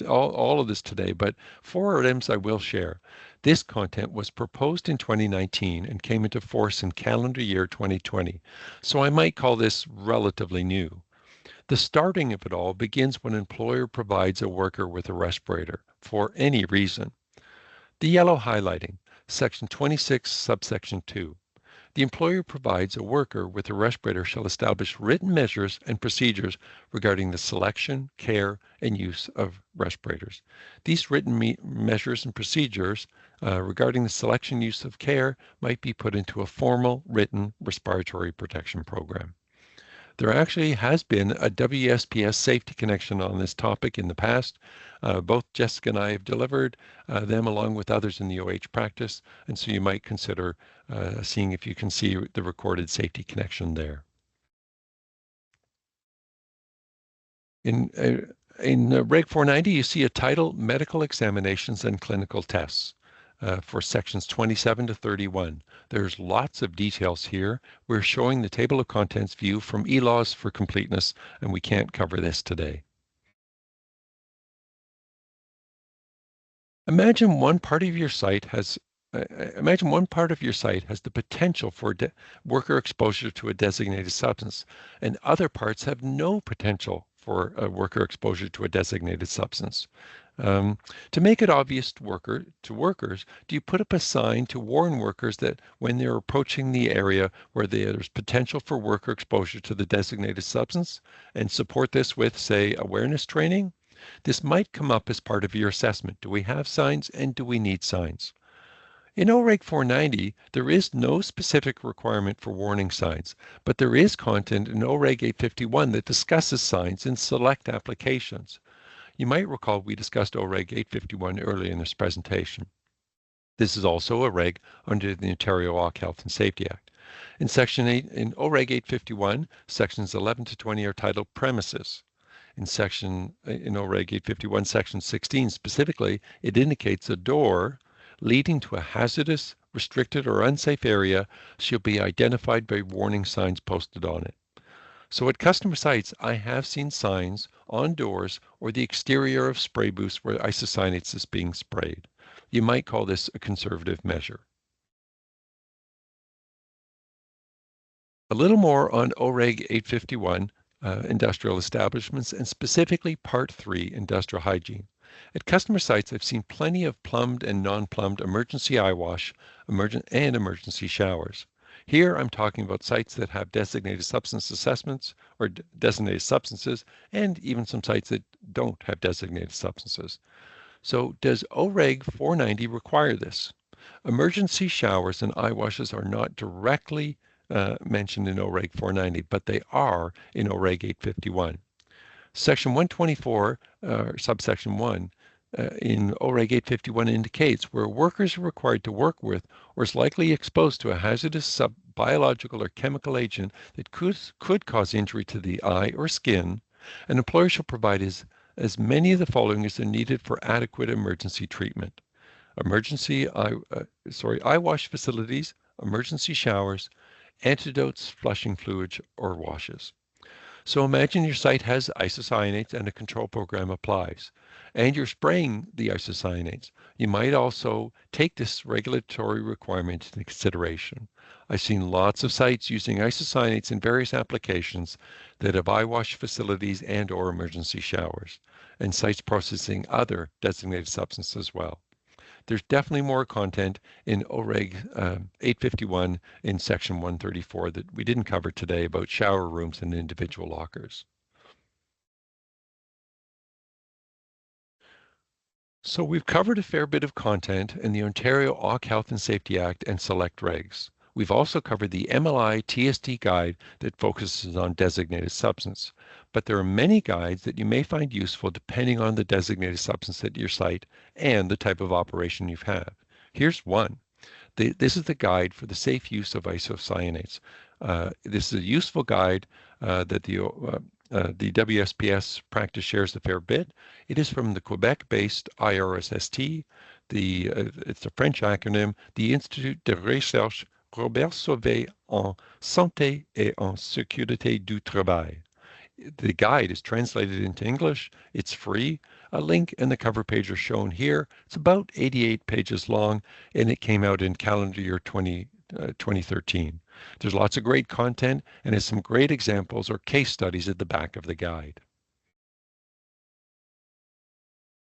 all of this today, but 4 items I will share. This content was proposed in 2019 and came into force in calendar year 2020, so I might call this relatively new. The starting of it all begins when an employer provides a worker with a respirator for any reason. The yellow highlighting, Section 26, subsection 2. The employer provides a worker with a respirator shall establish written measures and procedures regarding the selection, care, and use of respirators. These written measures and procedures regarding the selection, use of care might be put into a formal written respiratory protection program. There actually has been a WSPS safety connection on this topic in the past. Both Jessica and I have delivered them along with others in the OH practice, and so you might consider seeing if you can see the recorded safety connection there. In Reg 490, you see a title, Medical Examinations and Clinical Tests. For sections 27 to 31. There's lots of details here. We're showing the table of contents view from eLaws for completeness, and we can't cover this today. Imagine one part of your site has the potential for worker exposure to a designated substance, and other parts have no potential for a worker exposure to a designated substance. To make it obvious to workers, do you put up a sign to warn workers that when they're approaching the area where there's potential for worker exposure to the designated substance, and support this with, say, awareness training? This might come up as part of your assessment. Do we have signs and do we need signs? In OREG 490, there is no specific requirement for warning signs, but there is content in OREG 851 that discusses signs in select applications. You might recall we discussed OREG 851 earlier in this presentation. This is also a reg under the Ontario OC Health and Safety Act. In Section 8, in OREG 851, Sections 11 to 20 are titled Premises. In OREG 851, Section 16 specifically, it indicates a door leading to a hazardous, restricted, or unsafe area shall be identified by warning signs posted on it. So at customer sites, I have seen signs on doors or the exterior of spray booths where isocyanates is being sprayed. You might call this a conservative measure. A little more on OREG 851, industrial establishments, and specifically Part 3, industrial hygiene. At customer sites, I've seen plenty of plumbed and non-plumbed emergency eye wash and emergency showers. Here, I'm talking about sites that have designated substance assessments or designated substances, and even some sites that don't have designated substances. So does OREG 490 require this? Emergency showers and eye washes are not directly mentioned in OREG 490, but they are in OREG 851. Section 124, subsection 1, in OREG 851 indicates where workers are required to work with or is likely exposed to a hazardous biological or chemical agent that could cause injury to the eye or skin, an employer shall provide as many of the following as are needed for adequate emergency treatment. Eye wash facilities, emergency showers, antidotes, flushing fluids, or washes. So imagine your site has isocyanates and a control program applies, and you're spraying the isocyanates. You might also take this regulatory requirement into consideration. I've seen lots of sites using isocyanates in various applications that have eyewash facilities and or emergency showers, and sites processing other designated substances as well. There's definitely more content in OREG 851 in section 134 that we didn't cover today about shower rooms and individual lockers. So we've covered a fair bit of content in the Ontario Occ Health and Safety Act and select regs. We've also covered the MLI TSD guide that focuses on designated substance, but there are many guides that you may find useful depending on the designated substance at your site and the type of operation you have. Here's one. This is the guide for the safe use of isocyanates. This is a useful guide that the WSPS practice shares a fair bit. It is from the Quebec-based IRSST. It's a French acronym, the Institut de Recherche Robert Sauvé en Santé et en Sécurité du Travail. The guide is translated into English. It's free. A link and the cover page are shown here. It's about 88 pages long, and it came out in calendar year 2013. There's lots of great content and has some great examples or case studies at the back of the guide.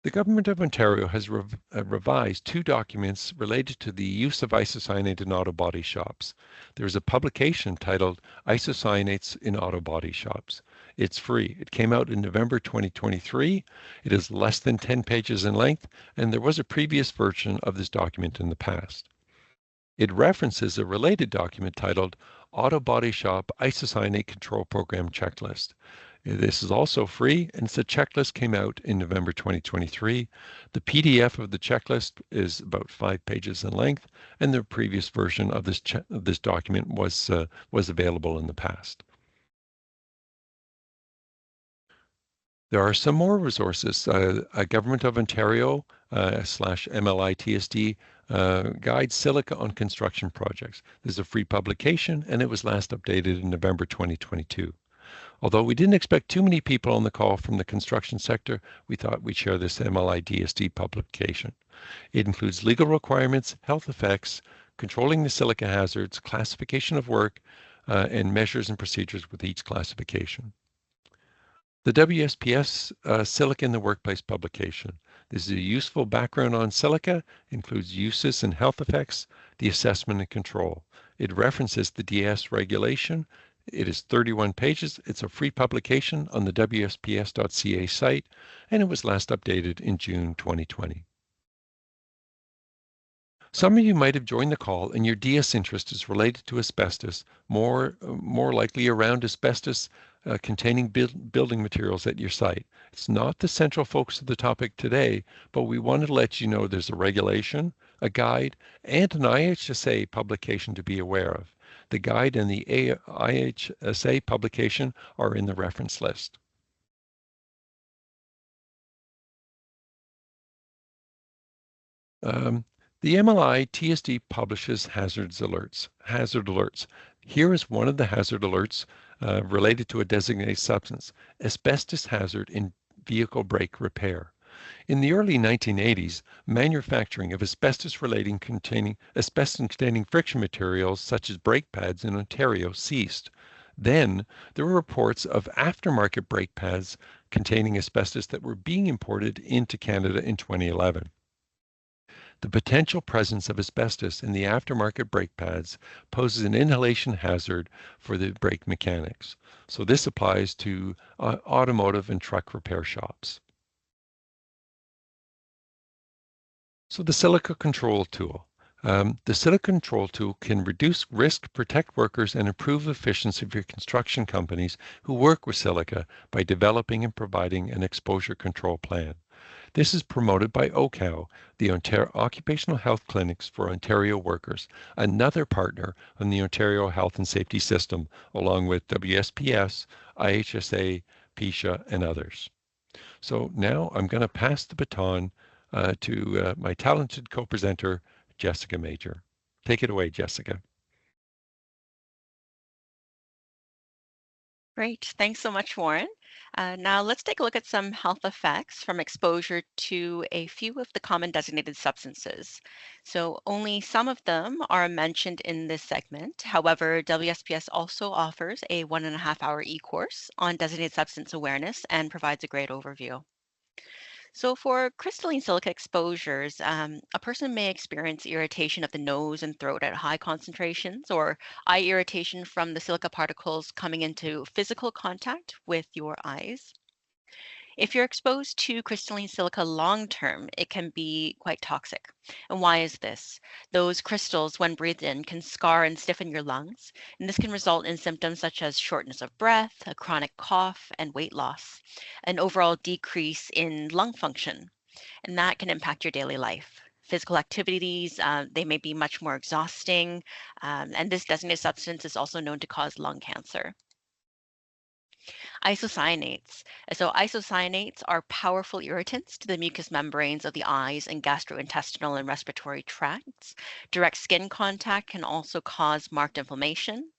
The Government of Ontario has revised two documents related to the use of isocyanate in auto body shops. There's a publication titled Isocyanates in Auto Body Shops. It's free. It came out in November 2023. It is less than 10 pages in length, and there was a previous version of this document in the past. It references a related document titled Auto Body Shop Isocyanate Control Program Checklist. This is also free, and it's a checklist came out in November 2023. The PDF of the checklist is about 5 pages in length, and the previous version of this document was available in the past. There are some more resources. A Government of Ontario / MLI TSD guide Silica on construction projects. This is a free publication, and it was last updated in November 2022. Although we didn't expect too many people on the call from the construction sector, we thought we'd share this MLI TSD publication. It includes legal requirements, health effects, controlling the silica hazards, classification of work, and measures and procedures with each classification. The WSPS Silica in the Workplace publication. This is a useful background on silica, includes uses and health effects, the assessment and control. It references the DS regulation. It is 31 pages. It's a free publication on the WSPS.ca site, and it was last updated in June 2020. Some of you might have joined the call and your DS interest is related to asbestos, more likely around asbestos containing building materials at your site. It's not the central focus of the topic today, but we wanted to let you know there's a regulation, a guide, and an IHSA publication to be aware of. The guide and the IHSA publication are in the reference list. The MLI TSD publishes hazard alerts. Here is one of the hazard alerts related to a designated substance, asbestos hazard in vehicle brake repair. In the early 1980s, manufacturing of asbestos-containing friction materials such as brake pads in Ontario ceased. Then there were reports of aftermarket brake pads containing asbestos that were being imported into Canada in 2011. The potential presence of asbestos in the aftermarket brake pads poses an inhalation hazard for the brake mechanics. So this applies to automotive and truck repair shops. So the Silica Control Tool. The Silica Control Tool can reduce risk, protect workers, and improve efficiency for construction companies who work with silica by developing and providing an exposure control plan. This is promoted by OCAL, the Ontario Occupational Health Clinics for Ontario Workers, another partner on the Ontario Health and Safety System, along with WSPS, IHSA, PSHA, and others. So now I'm going to pass the baton to my talented co-presenter, Jessica Major. Take it away, Jessica. Great. Thanks so much, Warren. Now let's take a look at some health effects from exposure to a few of the common designated substances. So only some of them are mentioned in this segment. However, WSPS also offers a 1.5 hour e-course on designated substance awareness and provides a great overview. So for crystalline silica exposures, a person may experience irritation of the nose and throat at high concentrations or eye irritation from the silica particles coming into physical contact with your eyes. If you're exposed to crystalline silica long term, it can be quite toxic. And why is this? Those crystals, when breathed in, can scar and stiffen your lungs, and this can result in symptoms such as shortness of breath, a chronic cough, and weight loss, an overall decrease in lung function, and that can impact your daily life. Physical activities, they may be much more exhausting, and this designated substance is also known to cause lung cancer. Isocyanates. So isocyanates are powerful irritants to the mucous membranes of the eyes and gastrointestinal and respiratory tracts. Direct skin contact can also cause marked inflammation.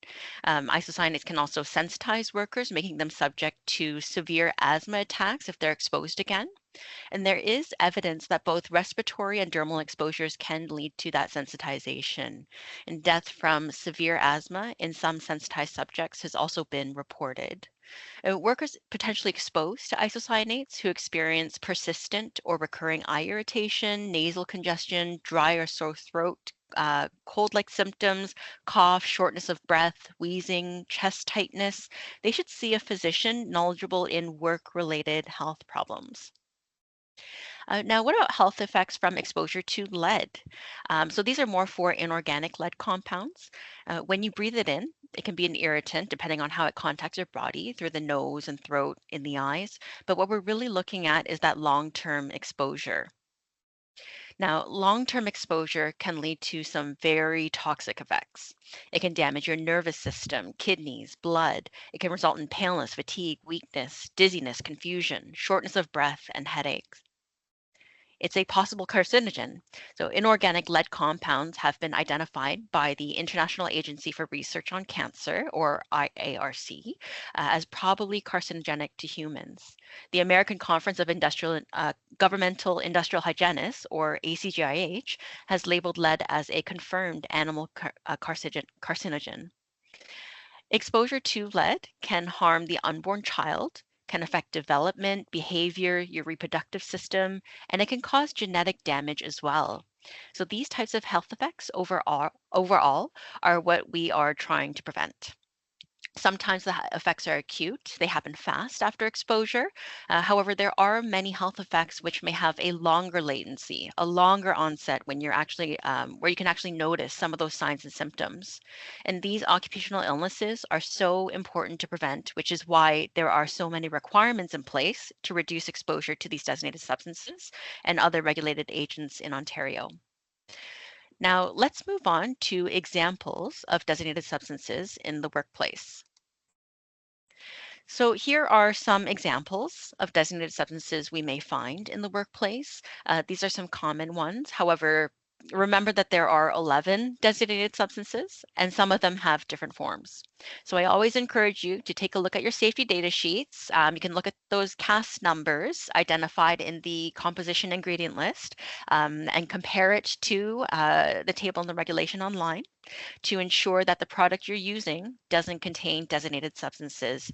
Isocyanates can also sensitize workers, making them subject to severe asthma attacks if they're exposed again. And there is evidence that both respiratory and dermal exposures can lead to that sensitization. And death from severe asthma in some sensitized subjects has also been reported. Workers potentially exposed to isocyanates who experience persistent or recurring eye irritation, nasal congestion, dry or sore throat, cold-like symptoms, cough, shortness of breath, wheezing, chest tightness, they should see a physician knowledgeable in work-related health problems. Now, what about health effects from exposure to lead? So these are more for inorganic lead compounds. When you breathe it in, it can be an irritant depending on how it contacts your body through the nose and throat, in the eyes. But what we're really looking at is that long-term exposure. Now, long-term exposure can lead to some very toxic effects. It can damage your nervous system, kidneys, blood. It can result in paleness, fatigue, weakness, dizziness, confusion, shortness of breath, and headaches. It's a possible carcinogen. So, inorganic lead compounds have been identified by the International Agency for Research on Cancer, or IARC, as probably carcinogenic to humans. The American Conference of Governmental Industrial Hygienists, or ACGIH, has labeled lead as a confirmed animal carcinogen. Exposure to lead can harm the unborn child, can affect development, behavior, your reproductive system, and it can cause genetic damage as well. So these types of health effects overall are what we are trying to prevent. Sometimes the effects are acute, they happen fast after exposure. However, there are many health effects which may have a longer latency, a longer onset when you're actually, where you can actually notice some of those signs and symptoms. And these occupational illnesses are so important to prevent, which is why there are so many requirements in place to reduce exposure to these designated substances and other regulated agents in Ontario. Now, let's move on to examples of designated substances in the workplace. So here are some examples of designated substances we may find in the workplace. These are some common ones. However, remember that there are 11 designated substances and some of them have different forms. So I always encourage you to take a look at your safety data sheets. You can look at those CAS numbers identified in the composition ingredient list and compare it to the table in the regulation online to ensure that the product you're using doesn't contain designated substances.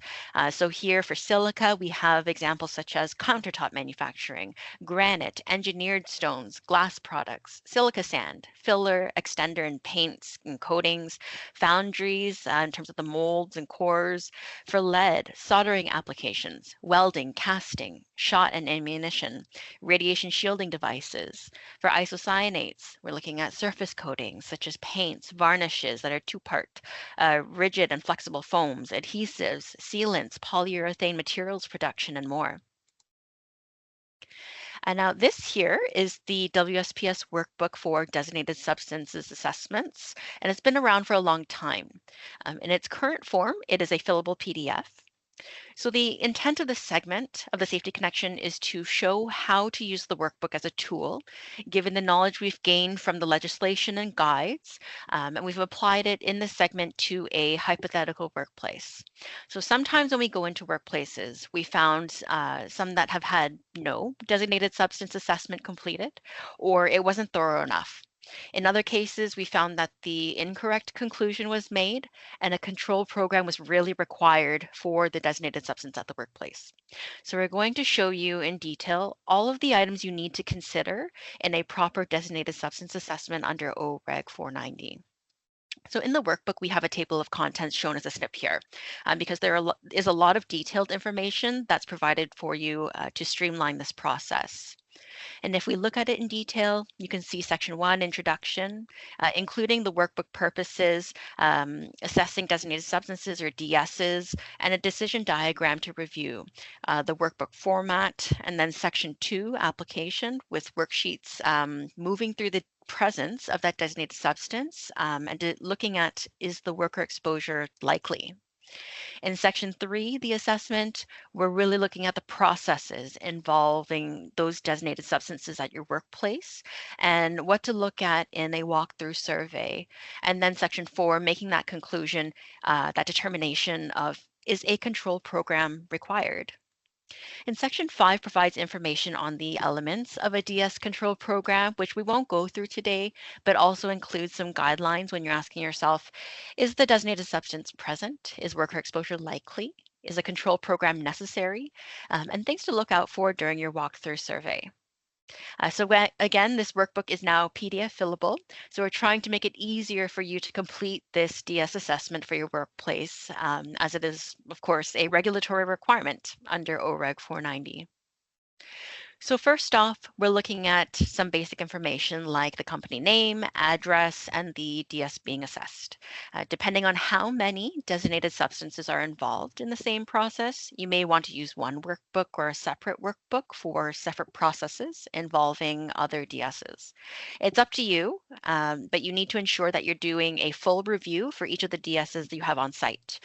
So here for silica, we have examples such as countertop manufacturing, granite, engineered stones, glass products, silica sand, filler, extender, and paints and coatings, foundries in terms of the molds and cores. For lead, soldering applications, welding, casting, shot and ammunition, radiation shielding devices. For isocyanates, we're looking at surface coatings such as paints, varnishes that are two-part, rigid and flexible foams, adhesives, sealants, polyurethane materials production, and more. And now this here is the WSPS workbook for designated substances assessments, and it's been around for a long time. In its current form, it is a fillable PDF. So the intent of this segment of the Safety Connection is to show how to use the workbook as a tool, given the knowledge we've gained from the legislation and guides, and we've applied it in this segment to a hypothetical workplace. So sometimes when we go into workplaces, we found some that have had no designated substance assessment completed, or it wasn't thorough enough. In other cases, we found that the incorrect conclusion was made and a control program was really required for the designated substance at the workplace. So we're going to show you in detail all of the items you need to consider in a proper designated substance assessment under OREG 490. So in the workbook, we have a table of contents shown as a snip here because is a lot of detailed information that's provided for you to streamline this process. And if we look at it in detail, you can see section 1, introduction, including the workbook purposes, assessing designated substances or DSs, and a decision diagram to review, the workbook format, and then section 2, application, with worksheets moving through the presence of that designated substance and looking at, is the worker exposure likely? In section 3, the assessment, we're really looking at the processes involving those designated substances at your workplace and what to look at in a walkthrough survey. And then section 4, making that conclusion, that determination of, is a control program required? And Section 5 provides information on the elements of a DS control program, which we won't go through today, but also includes some guidelines when you're asking yourself, is the designated substance present? Is worker exposure likely? Is a control program necessary? And things to look out for during your walkthrough survey. Again, this workbook is now PDF fillable. So we're trying to make it easier for you to complete this DS assessment for your workplace, as it is, of course, a regulatory requirement under OREG 490. So first off, we're looking at some basic information like the company name, address, and the DS being assessed. Depending on how many designated substances are involved in the same process, you may want to use one workbook or a separate workbook for separate processes involving other DSs. It's up to you, but you need to ensure that you're doing a full review for each of the DSs that you have on site.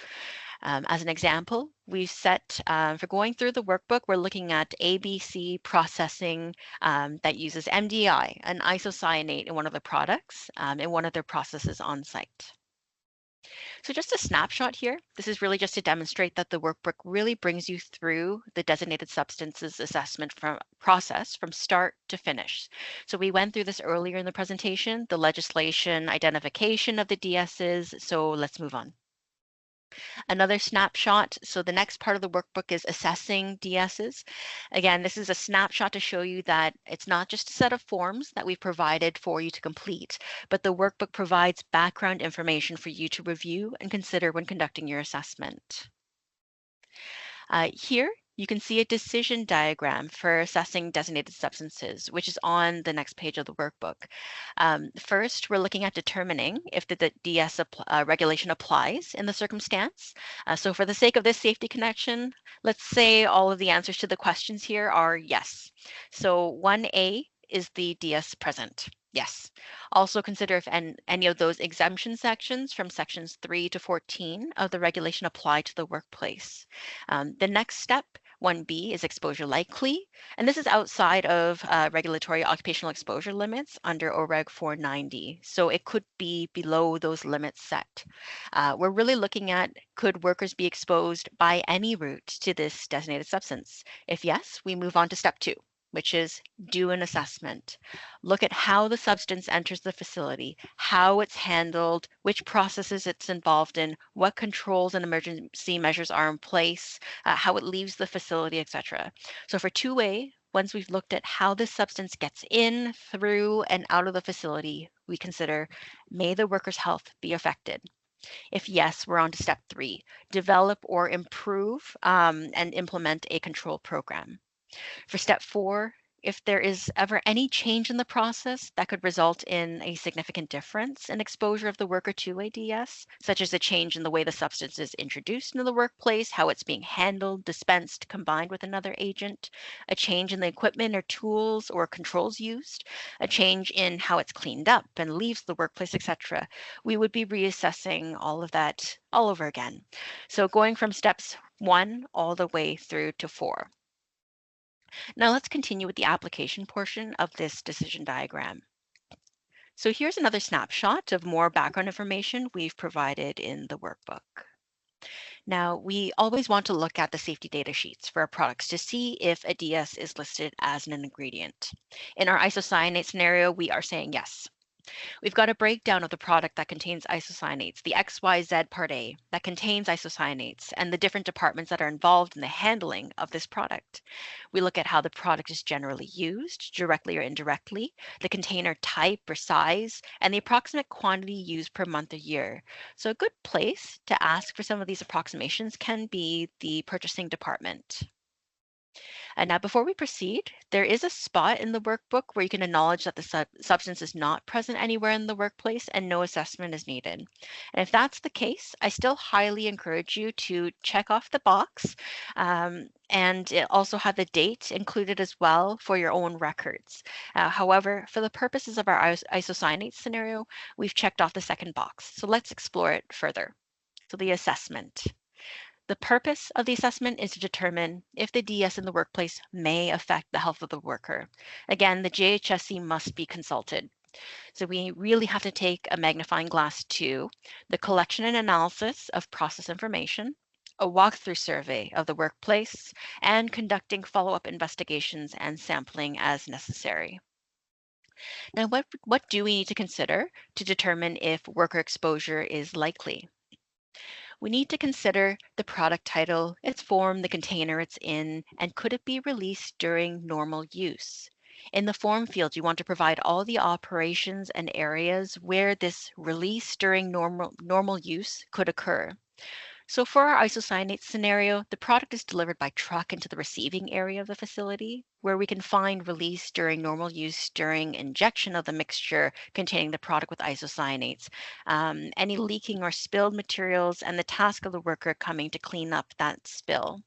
As an example, we've set, for going through the workbook, we're looking at ABC processing that uses MDI, an isocyanate in one of the products, in one of their processes on site. So just a snapshot here. This is really just to demonstrate that the workbook really brings you through the designated substances assessment process from start to finish. So we went through this earlier in the presentation, the legislation identification of the DSs. So let's move on. Another snapshot. So the next part of the workbook is assessing DSs. Again, this is a snapshot to show you that it's not just a set of forms that we've provided for you to complete, but the workbook provides background information for you to review and consider when conducting your assessment. Here, you can see a decision diagram for assessing designated substances, which is on the next page of the workbook. First, we're looking at determining if the DS regulation applies in the circumstance. So for the sake of this safety connection, let's say all of the answers to the questions here are yes. So 1A, is the DS present? Yes. Also consider if any of those exemption sections from sections 3 to 14 of the regulation apply to the workplace. The next step, 1B, is exposure likely, and this is outside of regulatory occupational exposure limits under OREG 490, so it could be below those limits set. We're really looking at, could workers be exposed by any route to this designated substance? If yes, we move on to step 2, which is do an assessment. Look at how the substance enters the facility, how it's handled, which processes it's involved in, what controls and emergency measures are in place, how it leaves the facility, etc. So for 2A, once we've looked at how this substance gets in, through, and out of the facility, we consider, may the worker's health be affected? If yes, we're on to step 3, develop or improve and implement a control program. For step 4, if there is ever any change in the process that could result in a significant difference in exposure of the worker to ADS, such as a change in the way the substance is introduced into the workplace, how it's being handled, dispensed, combined with another agent, a change in the equipment or tools or controls used, a change in how it's cleaned up and leaves the workplace, etc., we would be reassessing all of that all over again. So going from steps 1 all the way through to 4. Now let's continue with the application portion of this decision diagram. So here's another snapshot of more background information we've provided in the workbook. Now, we always want to look at the safety data sheets for our products to see if a DS is listed as an ingredient. In our isocyanate scenario, we are saying yes. We've got a breakdown of the product that contains isocyanates, the XYZ Part A that contains isocyanates, and the different departments that are involved in the handling of this product. We look at how the product is generally used, directly or indirectly, the container type or size, and the approximate quantity used per month or year. So a good place to ask for some of these approximations can be the purchasing department. And now, before we proceed, there is a spot in the workbook where you can acknowledge that the substance is not present anywhere in the workplace and no assessment is needed. And if that's the case, I still highly encourage you to check off the box and also have the date included as well for your own records. However, for the purposes of our isocyanate scenario, we've checked off the second box. So let's explore it further. So the assessment. The purpose of the assessment is to determine if the DS in the workplace may affect the health of the worker. Again, the JHSC must be consulted. So we really have to take a magnifying glass to the collection and analysis of process information, a walkthrough survey of the workplace, and conducting follow-up investigations and sampling as necessary. Now, what do we need to consider to determine if worker exposure is likely? We need to consider the product title, its form, the container it's in, and could it be released during normal use? In the form field, you want to provide all the operations and areas where this release during normal use could occur. So for our isocyanate scenario, the product is delivered by truck into the receiving area of the facility, where we can find release during normal use during injection of the mixture containing the product with isocyanates, any leaking or spilled materials, and the task of the worker coming to clean up that spill.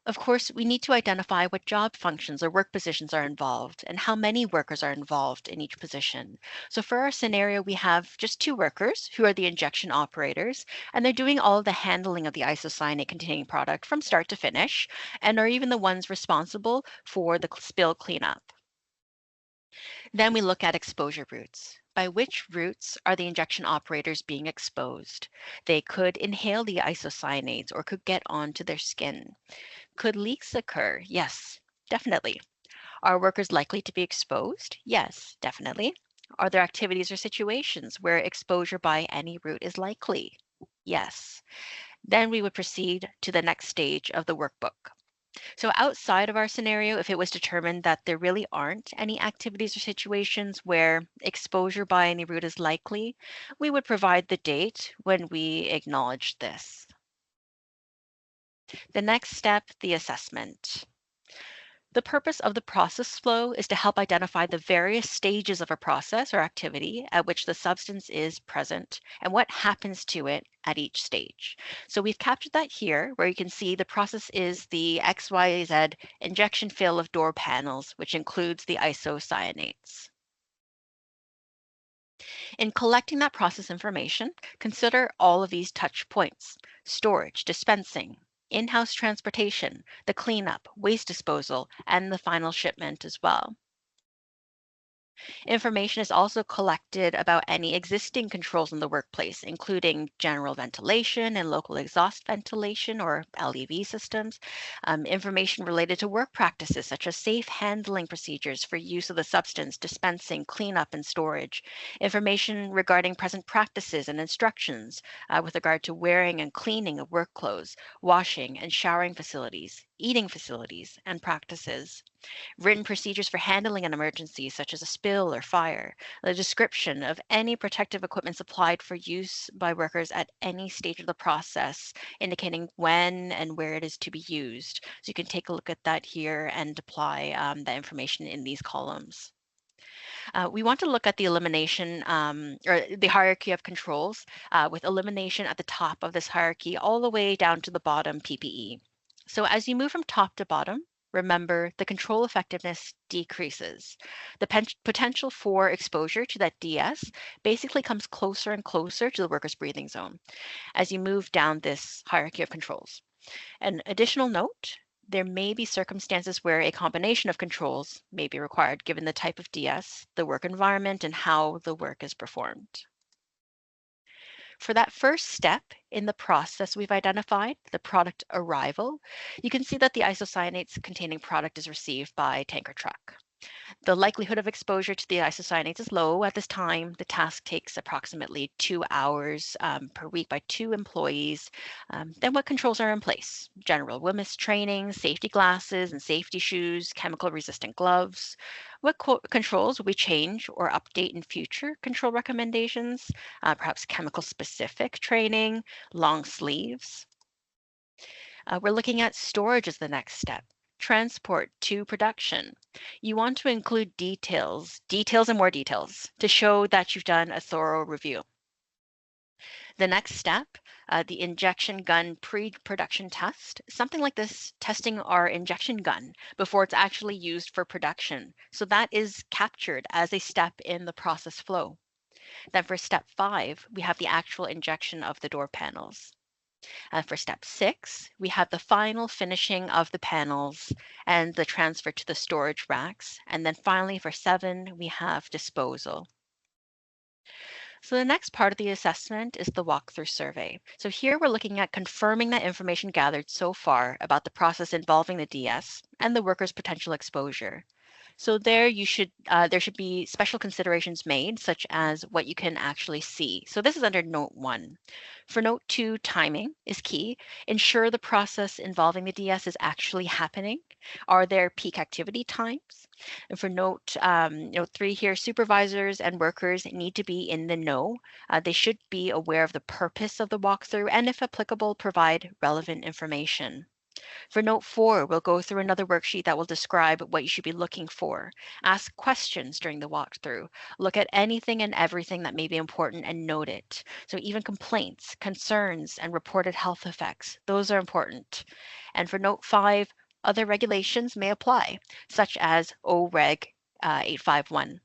Of course, we need to identify what job functions or work positions are involved and how many workers are involved in each position. So for our scenario, we have just 2 workers who are the injection operators, and they're doing all of the handling of the isocyanate containing product from start to finish, and are even the ones responsible for the spill cleanup. Then we look at exposure routes. By which routes are the injection operators being exposed? They could inhale the isocyanates or could get onto their skin. Could leaks occur? Yes, definitely. Are workers likely to be exposed? Yes, definitely. Are there activities or situations where exposure by any route is likely? Yes. Then we would proceed to the next stage of the workbook. So outside of our scenario, if it was determined that there really aren't any activities or situations where exposure by any route is likely, we would provide the date when we acknowledge this. The next step, the assessment. The purpose of the process flow is to help identify the various stages of a process or activity at which the substance is present and what happens to it at each stage. So we've captured that here, where you can see the process is the XYZ injection fill of door panels, which includes the isocyanates. In collecting that process information, consider all of these touch points: storage, dispensing, in-house transportation, the cleanup, waste disposal, and the final shipment as well. Information is also collected about any existing controls in the workplace, including general ventilation and local exhaust ventilation or LEV systems, information related to work practices such as safe handling procedures for use of the substance, dispensing, cleanup, and storage, information regarding present practices and instructions with regard to wearing and cleaning of work clothes, washing and showering facilities, eating facilities, and practices. Written procedures for handling an emergency, such as a spill or fire, the description of any protective equipment supplied for use by workers at any stage of the process, indicating when and where it is to be used. So you can take a look at that here and apply that information in these columns. We want to look at the elimination or the hierarchy of controls with elimination at the top of this hierarchy all the way down to the bottom PPE. So as you move from top to bottom, remember the control effectiveness decreases. The potential for exposure to that DS basically comes closer and closer to the worker's breathing zone as you move down this hierarchy of controls. An additional note, there may be circumstances where a combination of controls may be required given the type of DS, the work environment, and how the work is performed. For that first step in the process we've identified, the product arrival, you can see that the isocyanates containing product is received by tanker truck. The likelihood of exposure to the isocyanates is low at this time. The task takes approximately 2 hours per week by 2 employees. Then what controls are in place? General WMIS training, safety glasses and safety shoes, chemical resistant gloves. What controls will we change or update in future control recommendations? Perhaps chemical specific training, long sleeves. We're looking at storage as the next step. Transport to production. You want to include details and more details to show that you've done a thorough review. The next step, the injection gun pre-production test. Something like this, testing our injection gun before it's actually used for production. So that is captured as a step in the process flow. Then for step 5, we have the actual injection of the door panels. For step 6, we have the final finishing of the panels and the transfer to the storage racks. And then finally for 7, we have disposal. So the next part of the assessment is the walkthrough survey. So here we're looking at confirming that information gathered so far about the process involving the DS and the worker's potential exposure. So there should be special considerations made, such as what you can actually see. So this is under note 1. For note 2, timing is key. Ensure the process involving the DS is actually happening. Are there peak activity times? And for note 3 here, supervisors and workers need to be in the know. They should be aware of the purpose of the walkthrough and, if applicable, provide relevant information. For note 4, we'll go through another worksheet that will describe what you should be looking for. Ask questions during the walkthrough. Look at anything and everything that may be important and note it. So even complaints, concerns, and reported health effects, those are important. And for note 5, other regulations may apply, such as OREG 851.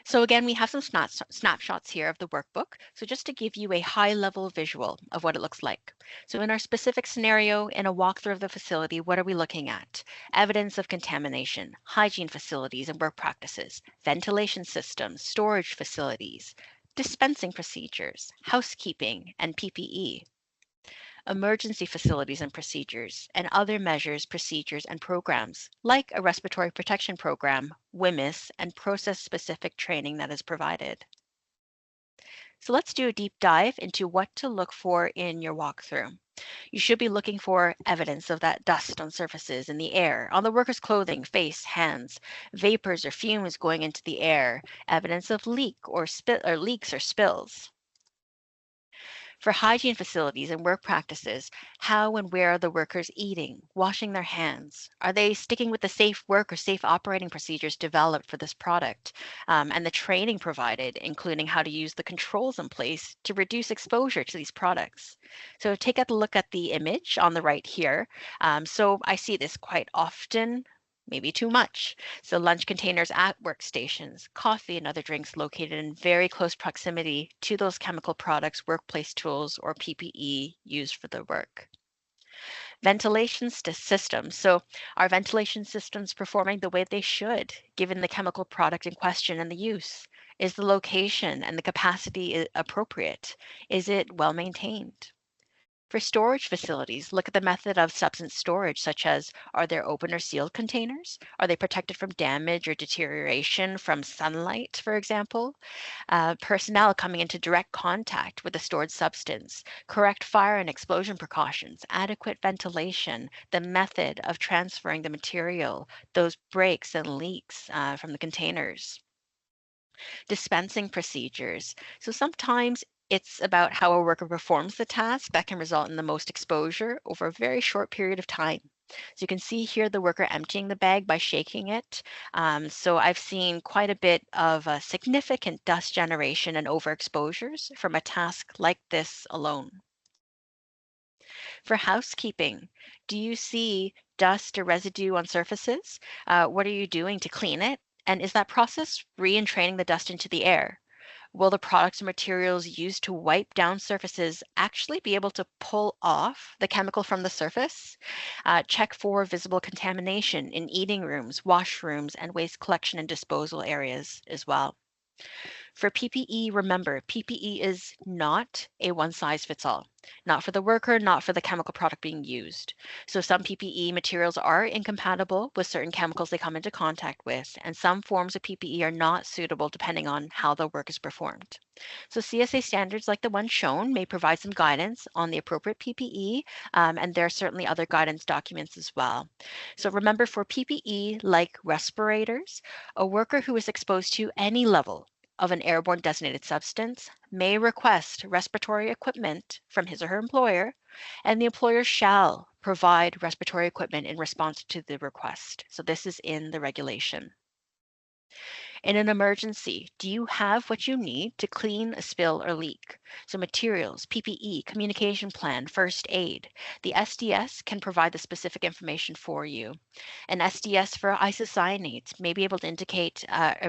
So again, we have some snapshots here of the workbook. So just to give you a high-level visual of what it looks like. So in our specific scenario, in a walkthrough of the facility, what are we looking at? Evidence of contamination, hygiene facilities and work practices, ventilation systems, storage facilities, dispensing procedures, housekeeping, and PPE. Emergency facilities and procedures, and other measures, procedures, and programs, like a respiratory protection program, WMIS, and process-specific training that is provided. So let's do a deep dive into what to look for in your walkthrough. You should be looking for evidence of that dust on surfaces in the air, on the worker's clothing, face, hands, vapors or fumes going into the air, evidence of leaks or spills. For hygiene facilities and work practices, how and where are the workers eating, washing their hands? Are they sticking with the safe work or safe operating procedures developed for this product? And the training provided, including how to use the controls in place to reduce exposure to these products. So take a look at the image on the right here. So I see this quite often, maybe too much. So lunch containers at workstations, coffee and other drinks located in very close proximity to those chemical products, workplace tools, or PPE used for the work. Ventilation systems. So are ventilation systems performing the way they should, given the chemical product in question and the use? Is the location and the capacity appropriate? Is it well maintained? For storage facilities, look at the method of substance storage, such as, are there open or sealed containers? Are they protected from damage or deterioration from sunlight, for example? Personnel coming into direct contact with the stored substance, correct fire and explosion precautions, adequate ventilation, the method of transferring the material, those breaks and leaks from the containers. Dispensing procedures. So sometimes it's about how a worker performs the task that can result in the most exposure over a very short period of time. So you can see here the worker emptying the bag by shaking it. So I've seen quite a bit of significant dust generation and overexposures from a task like this alone. For housekeeping, do you see dust or residue on surfaces? What are you doing to clean it? And is that process re-entraining the dust into the air? Will the products and materials used to wipe down surfaces actually be able to pull off the chemical from the surface? Check for visible contamination in eating rooms, washrooms, and waste collection and disposal areas as well. For PPE, remember, PPE is not a one size fits all, not for the worker, not for the chemical product being used. So some PPE materials are incompatible with certain chemicals they come into contact with, and some forms of PPE are not suitable depending on how the work is performed. So CSA standards like the one shown may provide some guidance on the appropriate PPE, and there are certainly other guidance documents as well. So remember, for PPE like respirators, a worker who is exposed to any level of an airborne designated substance may request respiratory equipment from his or her employer, and the employer shall provide respiratory equipment in response to the request. So this is in the regulation. In an emergency, do you have what you need to clean a spill or leak? So materials, PPE, communication plan, first aid. The SDS can provide the specific information for you. An SDS for isocyanates may be able to indicate,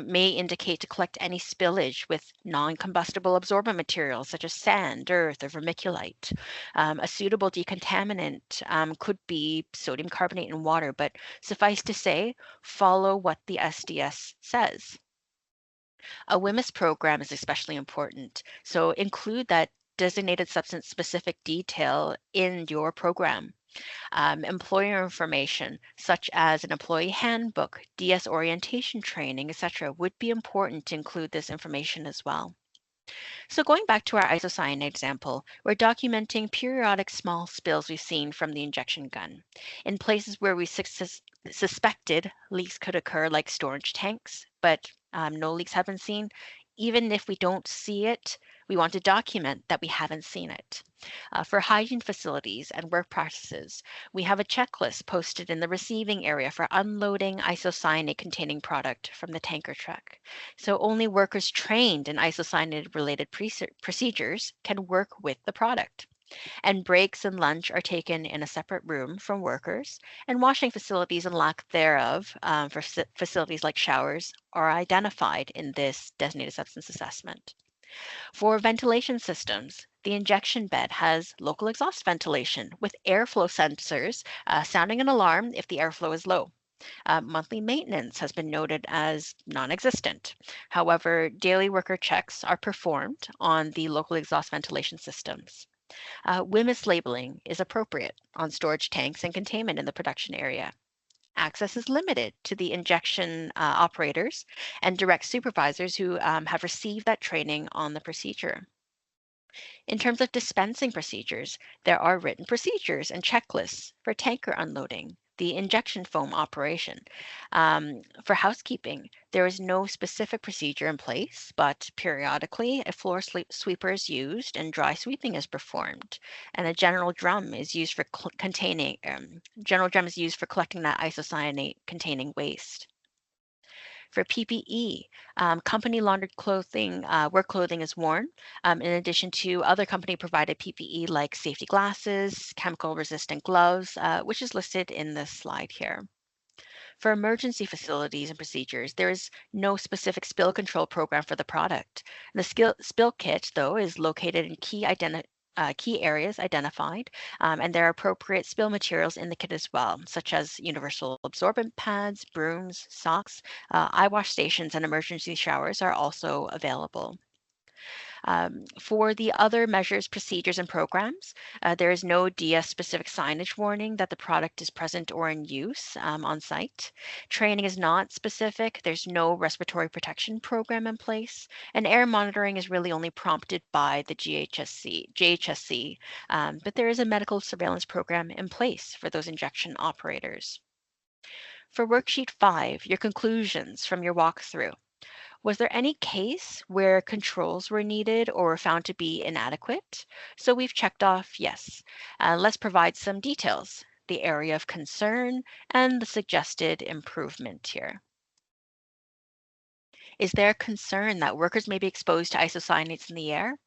may indicate to collect any spillage with non-combustible absorbent materials such as sand, earth, or vermiculite. A suitable decontaminant could be sodium carbonate and water, but suffice to say, follow what the SDS says. A WMIS program is especially important, so include that designated substance specific detail in your program. Employer information, such as an employee handbook, DS orientation training, etc., would be important to include this information as well. So going back to our isocyanate example, we're documenting periodic small spills we've seen from the injection gun. In places where we suspected leaks could occur, like storage tanks, but no leaks have been seen, even if we don't see it, we want to document that we haven't seen it. For hygiene facilities and work practices, we have a checklist posted in the receiving area for unloading isocyanate containing product from the tanker truck. So only workers trained in isocyanate related procedures can work with the product. And breaks and lunch are taken in a separate room from workers, and washing facilities and lack thereof for facilities like showers are identified in this designated substance assessment. For ventilation systems, the injection bed has local exhaust ventilation with airflow sensors sounding an alarm if the airflow is low. Monthly maintenance has been noted as non-existent. However, daily worker checks are performed on the local exhaust ventilation systems. WMIS labeling is appropriate on storage tanks and containment in the production area. Access is limited to the injection operators and direct supervisors who have received that training on the procedure. In terms of dispensing procedures, there are written procedures and checklists for tanker unloading, the injection foam operation. For housekeeping, there is no specific procedure in place, but periodically a floor sweeper is used and dry sweeping is performed. And a general drum is used for collecting that isocyanate containing waste. For PPE, company laundered clothing, work clothing is worn, in addition to other company provided PPE like safety glasses, chemical resistant gloves, which is listed in this slide here. For emergency facilities and procedures, there is no specific spill control program for the product. The spill kit, though, is located in key areas identified, and there are appropriate spill materials in the kit as well, such as universal absorbent pads, brooms, socks, eye wash stations, and emergency showers are also available. For the other measures, procedures, and programs, there is no DS-specific signage warning that the product is present or in use on site. Training is not specific. There's no respiratory protection program in place, and air monitoring is really only prompted by the JHSC, but there is a medical surveillance program in place for those injection operators. For Worksheet 5, your conclusions from your walkthrough. Was there any case where controls were needed or were found to be inadequate? So we've checked off yes. Let's provide some details, the area of concern and the suggested improvement here. Is there a concern that workers may be exposed to isocyanates in the air?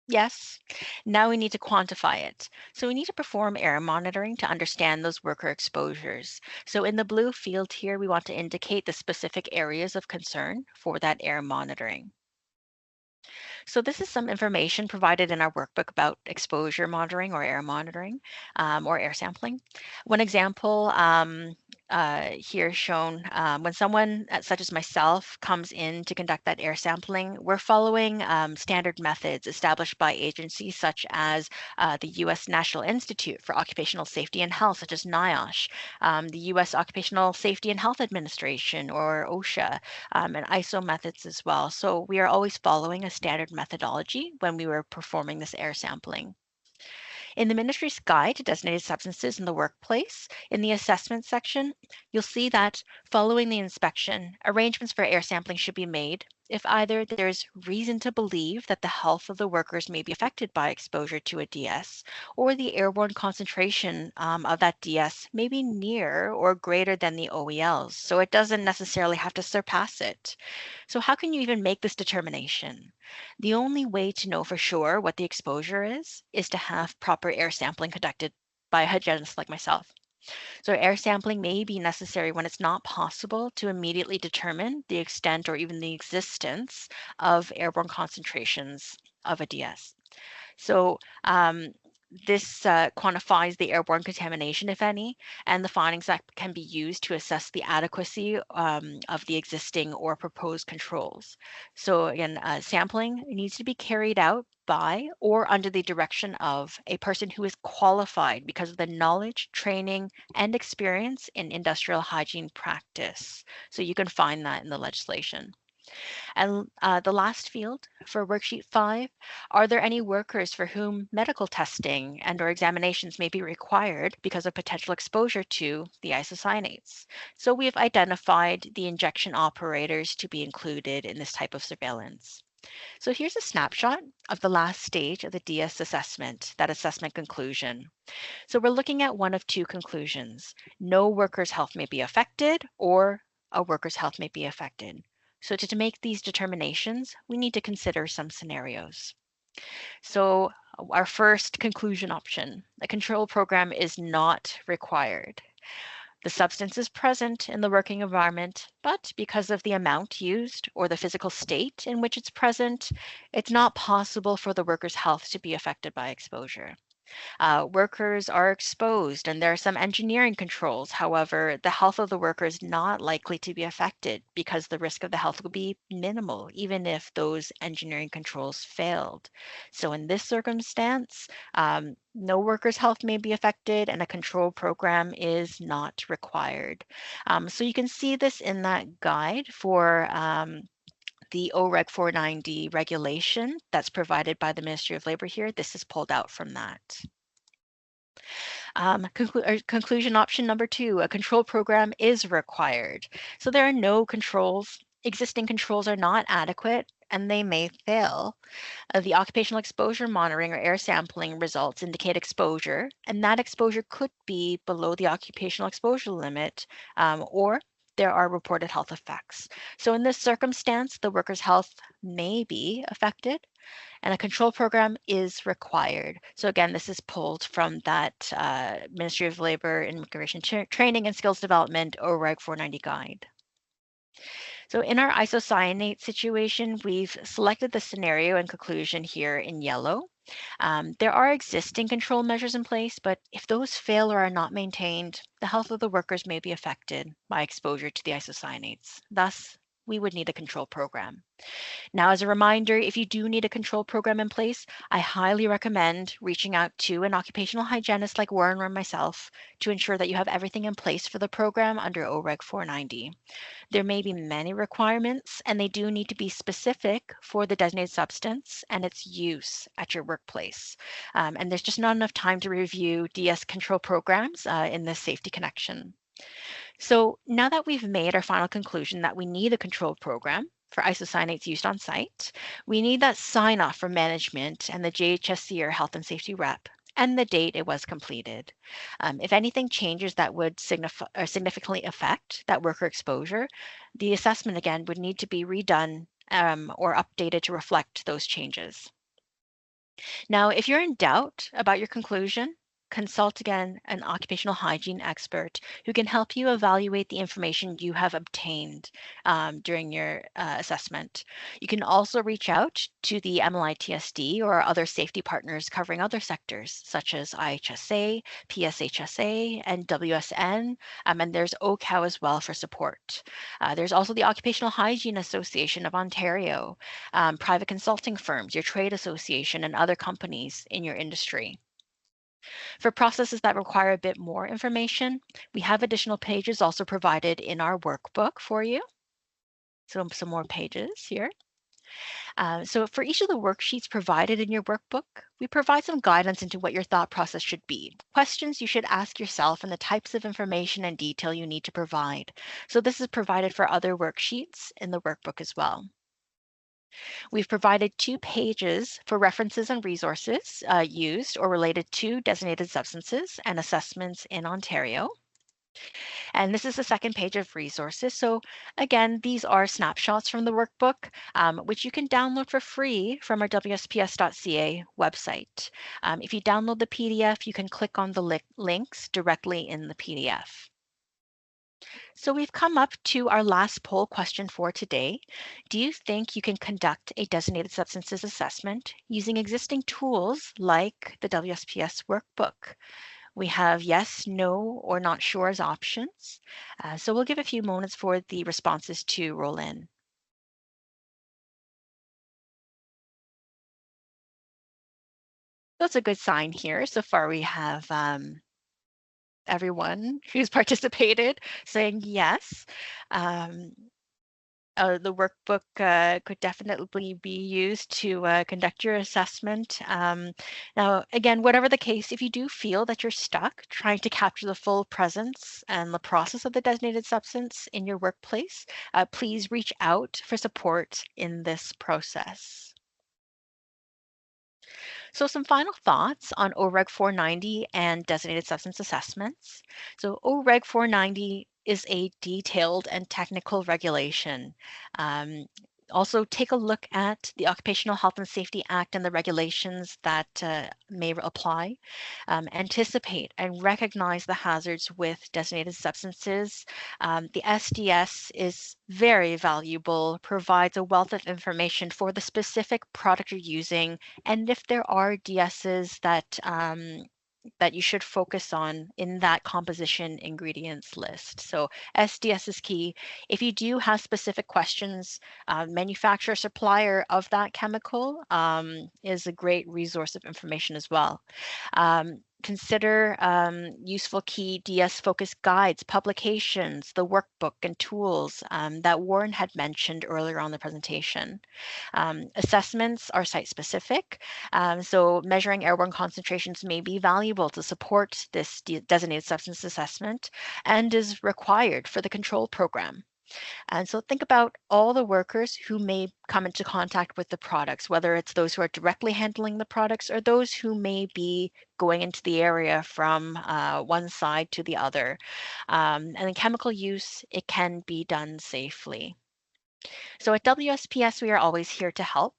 Yes. Now we need to quantify it. So we need to perform air monitoring to understand those worker exposures. So in the blue field here, we want to indicate the specific areas of concern for that air monitoring. So this is some information provided in our workbook about exposure monitoring or air monitoring or air sampling. One example here shown, when someone such as myself comes in to conduct that air sampling, we're following standard methods established by agencies such as the U.S. National Institute for Occupational Safety and Health, such as NIOSH, the U.S. Occupational Safety and Health Administration, or OSHA, and ISO methods as well. So we are always following a standard methodology when we were performing this air sampling. In the ministry's guide to designated substances in the workplace, in the assessment section, you'll see that following the inspection, arrangements for air sampling should be made if either there's reason to believe that the health of the workers may be affected by exposure to a DS, or the airborne concentration of that DS may be near or greater than the OELs, so it doesn't necessarily have to surpass it. So how can you even make this determination? The only way to know for sure what the exposure is to have proper air sampling conducted by a hygienist like myself. So air sampling may be necessary when it's not possible to immediately determine the extent or even the existence of airborne concentrations of a DS. So this quantifies the airborne contamination, if any, and the findings that can be used to assess the adequacy of the existing or proposed controls. So again, sampling needs to be carried out by or under the direction of a person who is qualified because of the knowledge, training, and experience in industrial hygiene practice. So you can find that in the legislation. And the last field for worksheet 5, are there any workers for whom medical testing and or examinations may be required because of potential exposure to the isocyanates? So we have identified the injection operators to be included in this type of surveillance. So here's a snapshot of the last stage of the DS assessment, that assessment conclusion. So we're looking at one of two conclusions. No worker's health may be affected, or a worker's health may be affected. So to make these determinations, we need to consider some scenarios. So our first conclusion option, a control program is not required. The substance is present in the working environment, but because of the amount used or the physical state in which it's present, it's not possible for the worker's health to be affected by exposure. Workers are exposed and there are some engineering controls. However, the health of the worker is not likely to be affected because the risk of the health will be minimal, even if those engineering controls failed. So in this circumstance, no worker's health may be affected and a control program is not required. So you can see this in that guide for the OREG 490 regulation that's provided by the Ministry of Labor here. This is pulled out from that. Conclusion option number 2, a control program is required. So there are no controls. Existing controls are not adequate and they may fail. The occupational exposure monitoring or air sampling results indicate exposure, and that exposure could be below the occupational exposure limit, or there are reported health effects. So in this circumstance, the worker's health may be affected and a control program is required. So again, this is pulled from that Ministry of Labor, Immigration Training and Skills Development OREG 490 guide. So in our isocyanate situation, we've selected the scenario and conclusion here in yellow. There are existing control measures in place, but if those fail or are not maintained, the health of the workers may be affected by exposure to the isocyanates. Thus, we would need a control program. Now, as a reminder, if you do need a control program in place, I highly recommend reaching out to an occupational hygienist like Warren or myself to ensure that you have everything in place for the program under OREG 490. There may be many requirements, and they do need to be specific for the designated substance and its use at your workplace. And there's just not enough time to review DS control programs in this safety connection. So now that we've made our final conclusion that we need a control program for isocyanates used on site, we need that sign off from management and the JHSC or health and safety rep and the date it was completed. If anything changes that would significantly affect that worker exposure, the assessment again would need to be redone or updated to reflect those changes. Now, if you're in doubt about your conclusion, consult again an occupational hygiene expert who can help you evaluate the information you have obtained during your assessment. You can also reach out to the MLITSD or other safety partners covering other sectors such as IHSA, PSHSA, and WSN, and there's OCOW as well for support. There's also the Occupational Hygiene Association of Ontario, private consulting firms, your trade association, and other companies in your industry. For processes that require a bit more information, we have additional pages also provided in our workbook for you. So some more pages here. So for each of the worksheets provided in your workbook, we provide some guidance into what your thought process should be, questions you should ask yourself, and the types of information and detail you need to provide. So this is provided for other worksheets in the workbook as well. We've provided 2 pages for references and resources used or related to designated substances and assessments in Ontario. And this is the second page of resources. So again, these are snapshots from the workbook, which you can download for free from our WSPS.ca website. If you download the PDF, you can click on the links directly in the PDF. So we've come up to our last poll question for today. Do you think you can conduct a designated substances assessment using existing tools like the WSPS workbook? We have yes, no, or not sure as options. So we'll give a few moments for the responses to roll in. That's a good sign here. So far we have everyone who's participated saying yes. The workbook could definitely be used to conduct your assessment. Now, again, whatever the case, if you do feel that you're stuck trying to capture the full presence and the process of the designated substance in your workplace, please reach out for support in this process. So some final thoughts on OREG 490 and designated substance assessments. So OREG 490 is a detailed and technical regulation. Also, take a look at the Occupational Health and Safety Act and the regulations that may apply. Anticipate and recognize the hazards with designated substances. The SDS is very valuable, provides a wealth of information for the specific product you're using, and if there are DSs that you should focus on in that composition ingredients list. So SDS is key. If you do have specific questions, manufacturer supplier of that chemical is a great resource of information as well. Consider useful key DS focused guides, publications, the workbook and tools that Warren had mentioned earlier on the presentation. Assessments are site specific, so measuring airborne concentrations may be valuable to support this designated substance assessment and is required for the control program. And so think about all the workers who may come into contact with the products, whether it's those who are directly handling the products or those who may be going into the area from one side to the other. And in chemical use, it can be done safely. So at WSPS, we are always here to help.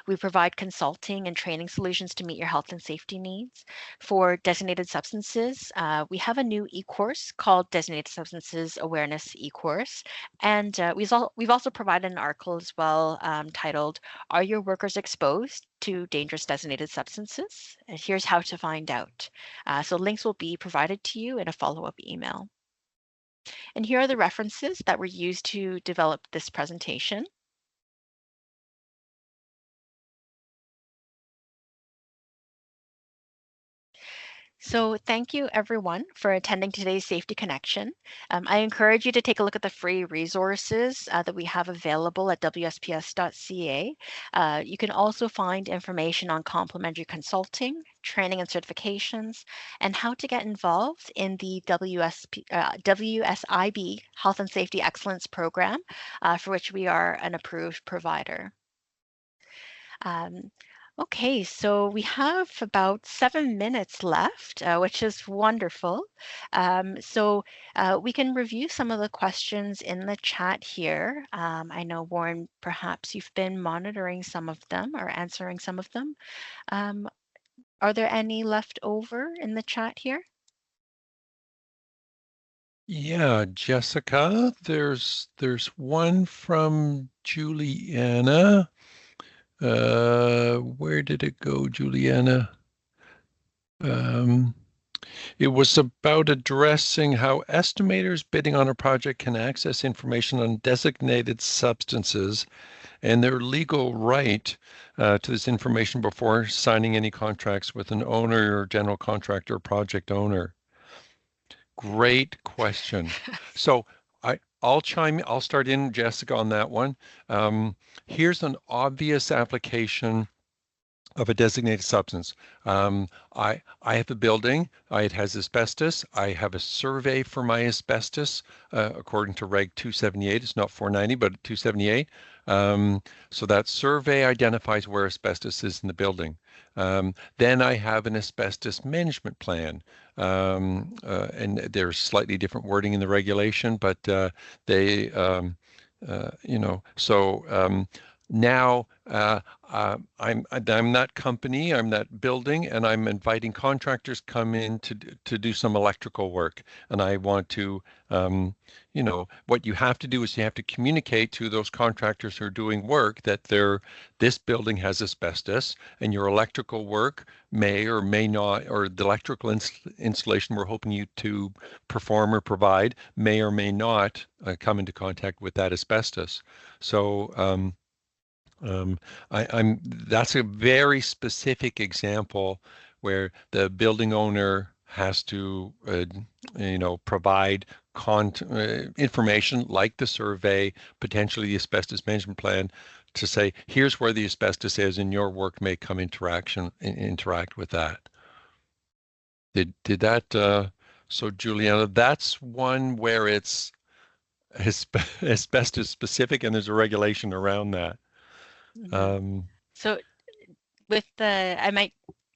We provide consulting and training solutions to meet your health and safety needs. For designated substances, we have a new e-course called Designated Substances Awareness e-course. And we've also provided an article as well titled, Are Your Workers Exposed to Dangerous Designated Substances? And here's how to find out. So links will be provided to you in a follow-up email. And here are the references that were used to develop this presentation. So thank you everyone for attending today's Safety Connection. I encourage you to take a look at the free resources that we have available at WSPS.ca. You can also find information on complementary consulting, training and certifications, and how to get involved in the WSIB Health and Safety Excellence Program, for which we are an approved provider. Okay, so we have about 7 minutes left, which is wonderful. So we can review some of the questions in the chat here. I know, Warren, perhaps you've been monitoring some of them or answering some of them. Are there any left over in the chat here? Yeah, Jessica, there's one from Juliana. Where did it go, Juliana? It was about addressing how estimators bidding on a project can access information on designated substances and their legal right to this information before signing any contracts with an owner or general contractor or project owner. Great question. So I'll start in, Jessica, on that one. Here's an obvious application of a designated substance. I have a building. It has asbestos. I have a survey for my asbestos according to Reg 278. It's not 490, but 278. So that survey identifies where asbestos is in the building. Then I have an asbestos management plan. And there's slightly different wording in the regulation, but they, now I'm that company, I'm that building, and I'm inviting contractors come in to do some electrical work. And I want to, what you have to do is you have to communicate to those contractors who are doing work that this building has asbestos, and your electrical work may or may not, or the electrical installation we're hoping you to perform or provide may or may not come into contact with that asbestos. So that's a very specific example where the building owner has to, provide information like the survey, potentially the asbestos management plan, to say, here's where the asbestos is, and your work may come interact with that. Did that? So Juliana, that's one where it's asbestos specific, and there's a regulation around that. So I might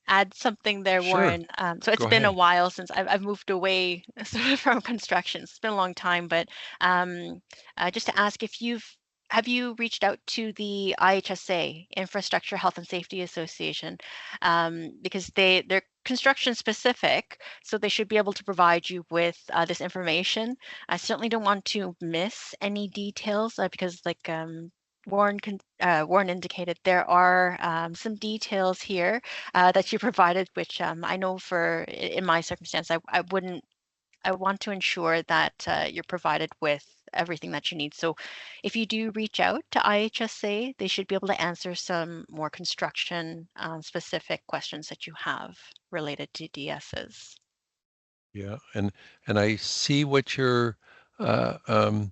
add something there, Sure. Warren. So it's Go been a ahead. while since I've moved away sort of from construction. It's been a long time, but just to ask if have you reached out to the IHSA, Infrastructure Health and Safety Association, because they're construction specific, so they should be able to provide you with this information. I certainly don't want to miss any details because like Warren indicated, there are some details here that you provided, which I know in my circumstance, I want to ensure that you're provided with everything that you need. So if you do reach out to IHSA, they should be able to answer some more construction specific questions that you have related to DSs. Yeah, and I see what you're and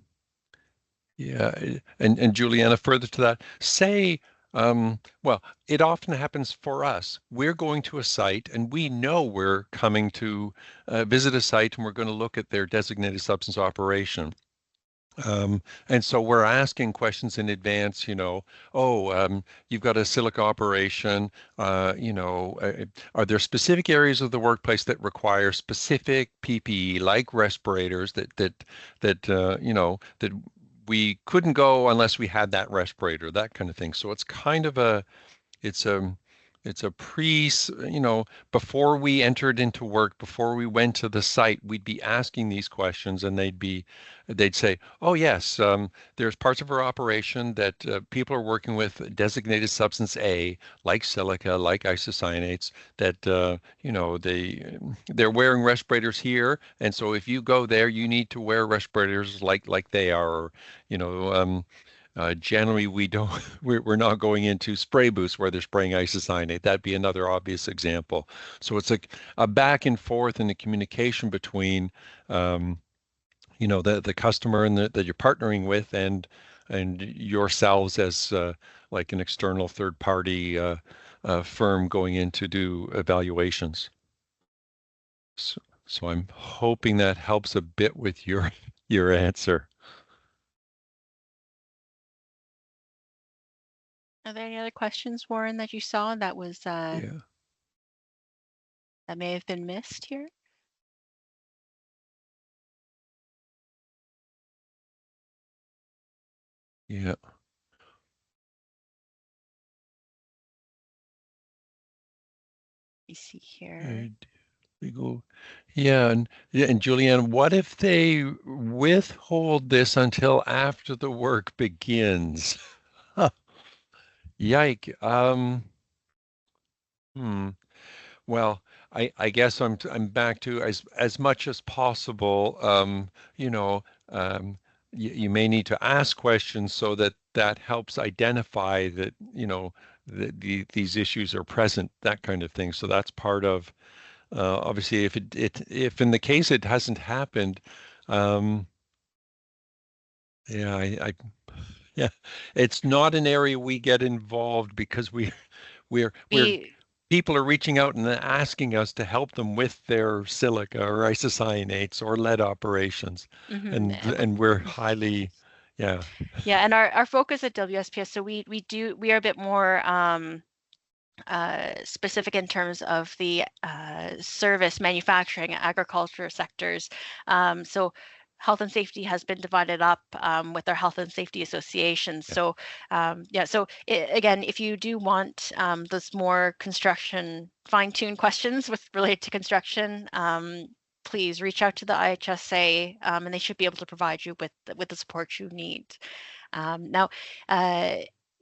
Juliana, further to that, say, well, it often happens for us. We're going to a site and we know we're coming to visit a site and we're going to look at their designated substance operation. And so we're asking questions in advance, you've got a silica operation, are there specific areas of the workplace that require specific PPE, like respirators, that we couldn't go unless we had that respirator, that kind of thing. So it's kind of it's a it's a before we entered into work, before we went to the site, we'd be asking these questions, and they'd say, "Oh yes, there's parts of our operation that people are working with designated substance A, like silica, like isocyanates, that they're wearing respirators here, and so if you go there, you need to wear respirators like they are, or, generally, we don't. We're not going into spray booths where they're spraying isocyanate. That'd be another obvious example. So it's like a back and forth in the communication between, the customer and that you're partnering with, and yourselves as like an external third party firm going in to do evaluations. So I'm hoping that helps a bit with your answer. Are there any other questions, Warren, that you saw that was Yeah. that may have been missed here? Yeah. me see here. Legal. Yeah, and Julianne, what if they withhold this until after the work begins? Yike. Hmm. Well, I guess I'm back to as much as possible. You know, you may need to ask questions so that that helps identify that, these issues are present, that kind of thing. So that's part of obviously if in the case it hasn't happened, um, yeah, yeah, it's not an area we get involved because we're We people are reaching out and asking us to help them with their silica or isocyanates or lead operations, mhm, and we're highly, yeah, yeah, and our focus at WSPS, so we are a bit more specific in terms of the service, manufacturing, agriculture sectors. So health and safety has been divided up with our health and safety associations. yeah, So yeah, so again, if you do want those more construction fine-tuned questions with related to construction, please reach out to the IHSA, and they should be able to provide you with the support you need. Now,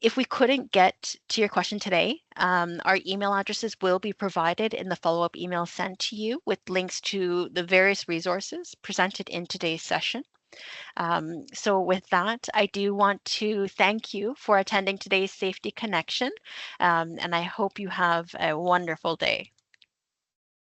if we couldn't get to your question today, our email addresses will be provided in the follow-up email sent to you with links to the various resources presented in today's session. So with that, I do want to thank you for attending today's Safety Connection, and I hope you have a wonderful day.